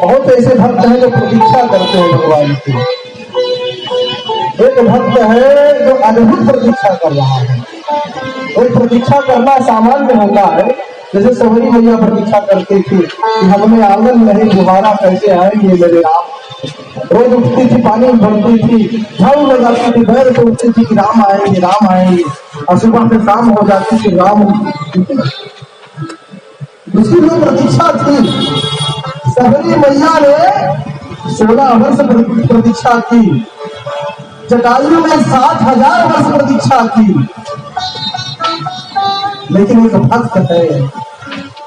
बहुत ऐसे भक्त हैं जो प्रतीक्षा करते हैं भगवान की। एक भक्त है जो अद्भुत प्रतीक्षा कर रहा है। एक प्रतीक्षा करना सामान्य होता है, जैसे सवरी मैया प्रतीक्षा करती थी कि हमने आंगन नहीं, दोबारा कैसे आएंगे मेरे राम। रोज उठती थी, पानी भरती थी, झाड़ू लगाती थी, बैर से उठती थी कि राम आएंगे राम आएंगे। और सुबह से शाम हो जाती थी, राम उसकी जो प्रतीक्षा थी। सवरी मैया ने 16 वर्ष प्रतीक्षा की, जटायु ने 60,000 वर्ष प्रतीक्षा की। लेकिन एक भक्त है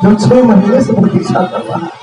जो 6 महीने से प्रतीक्षा कर रहा है।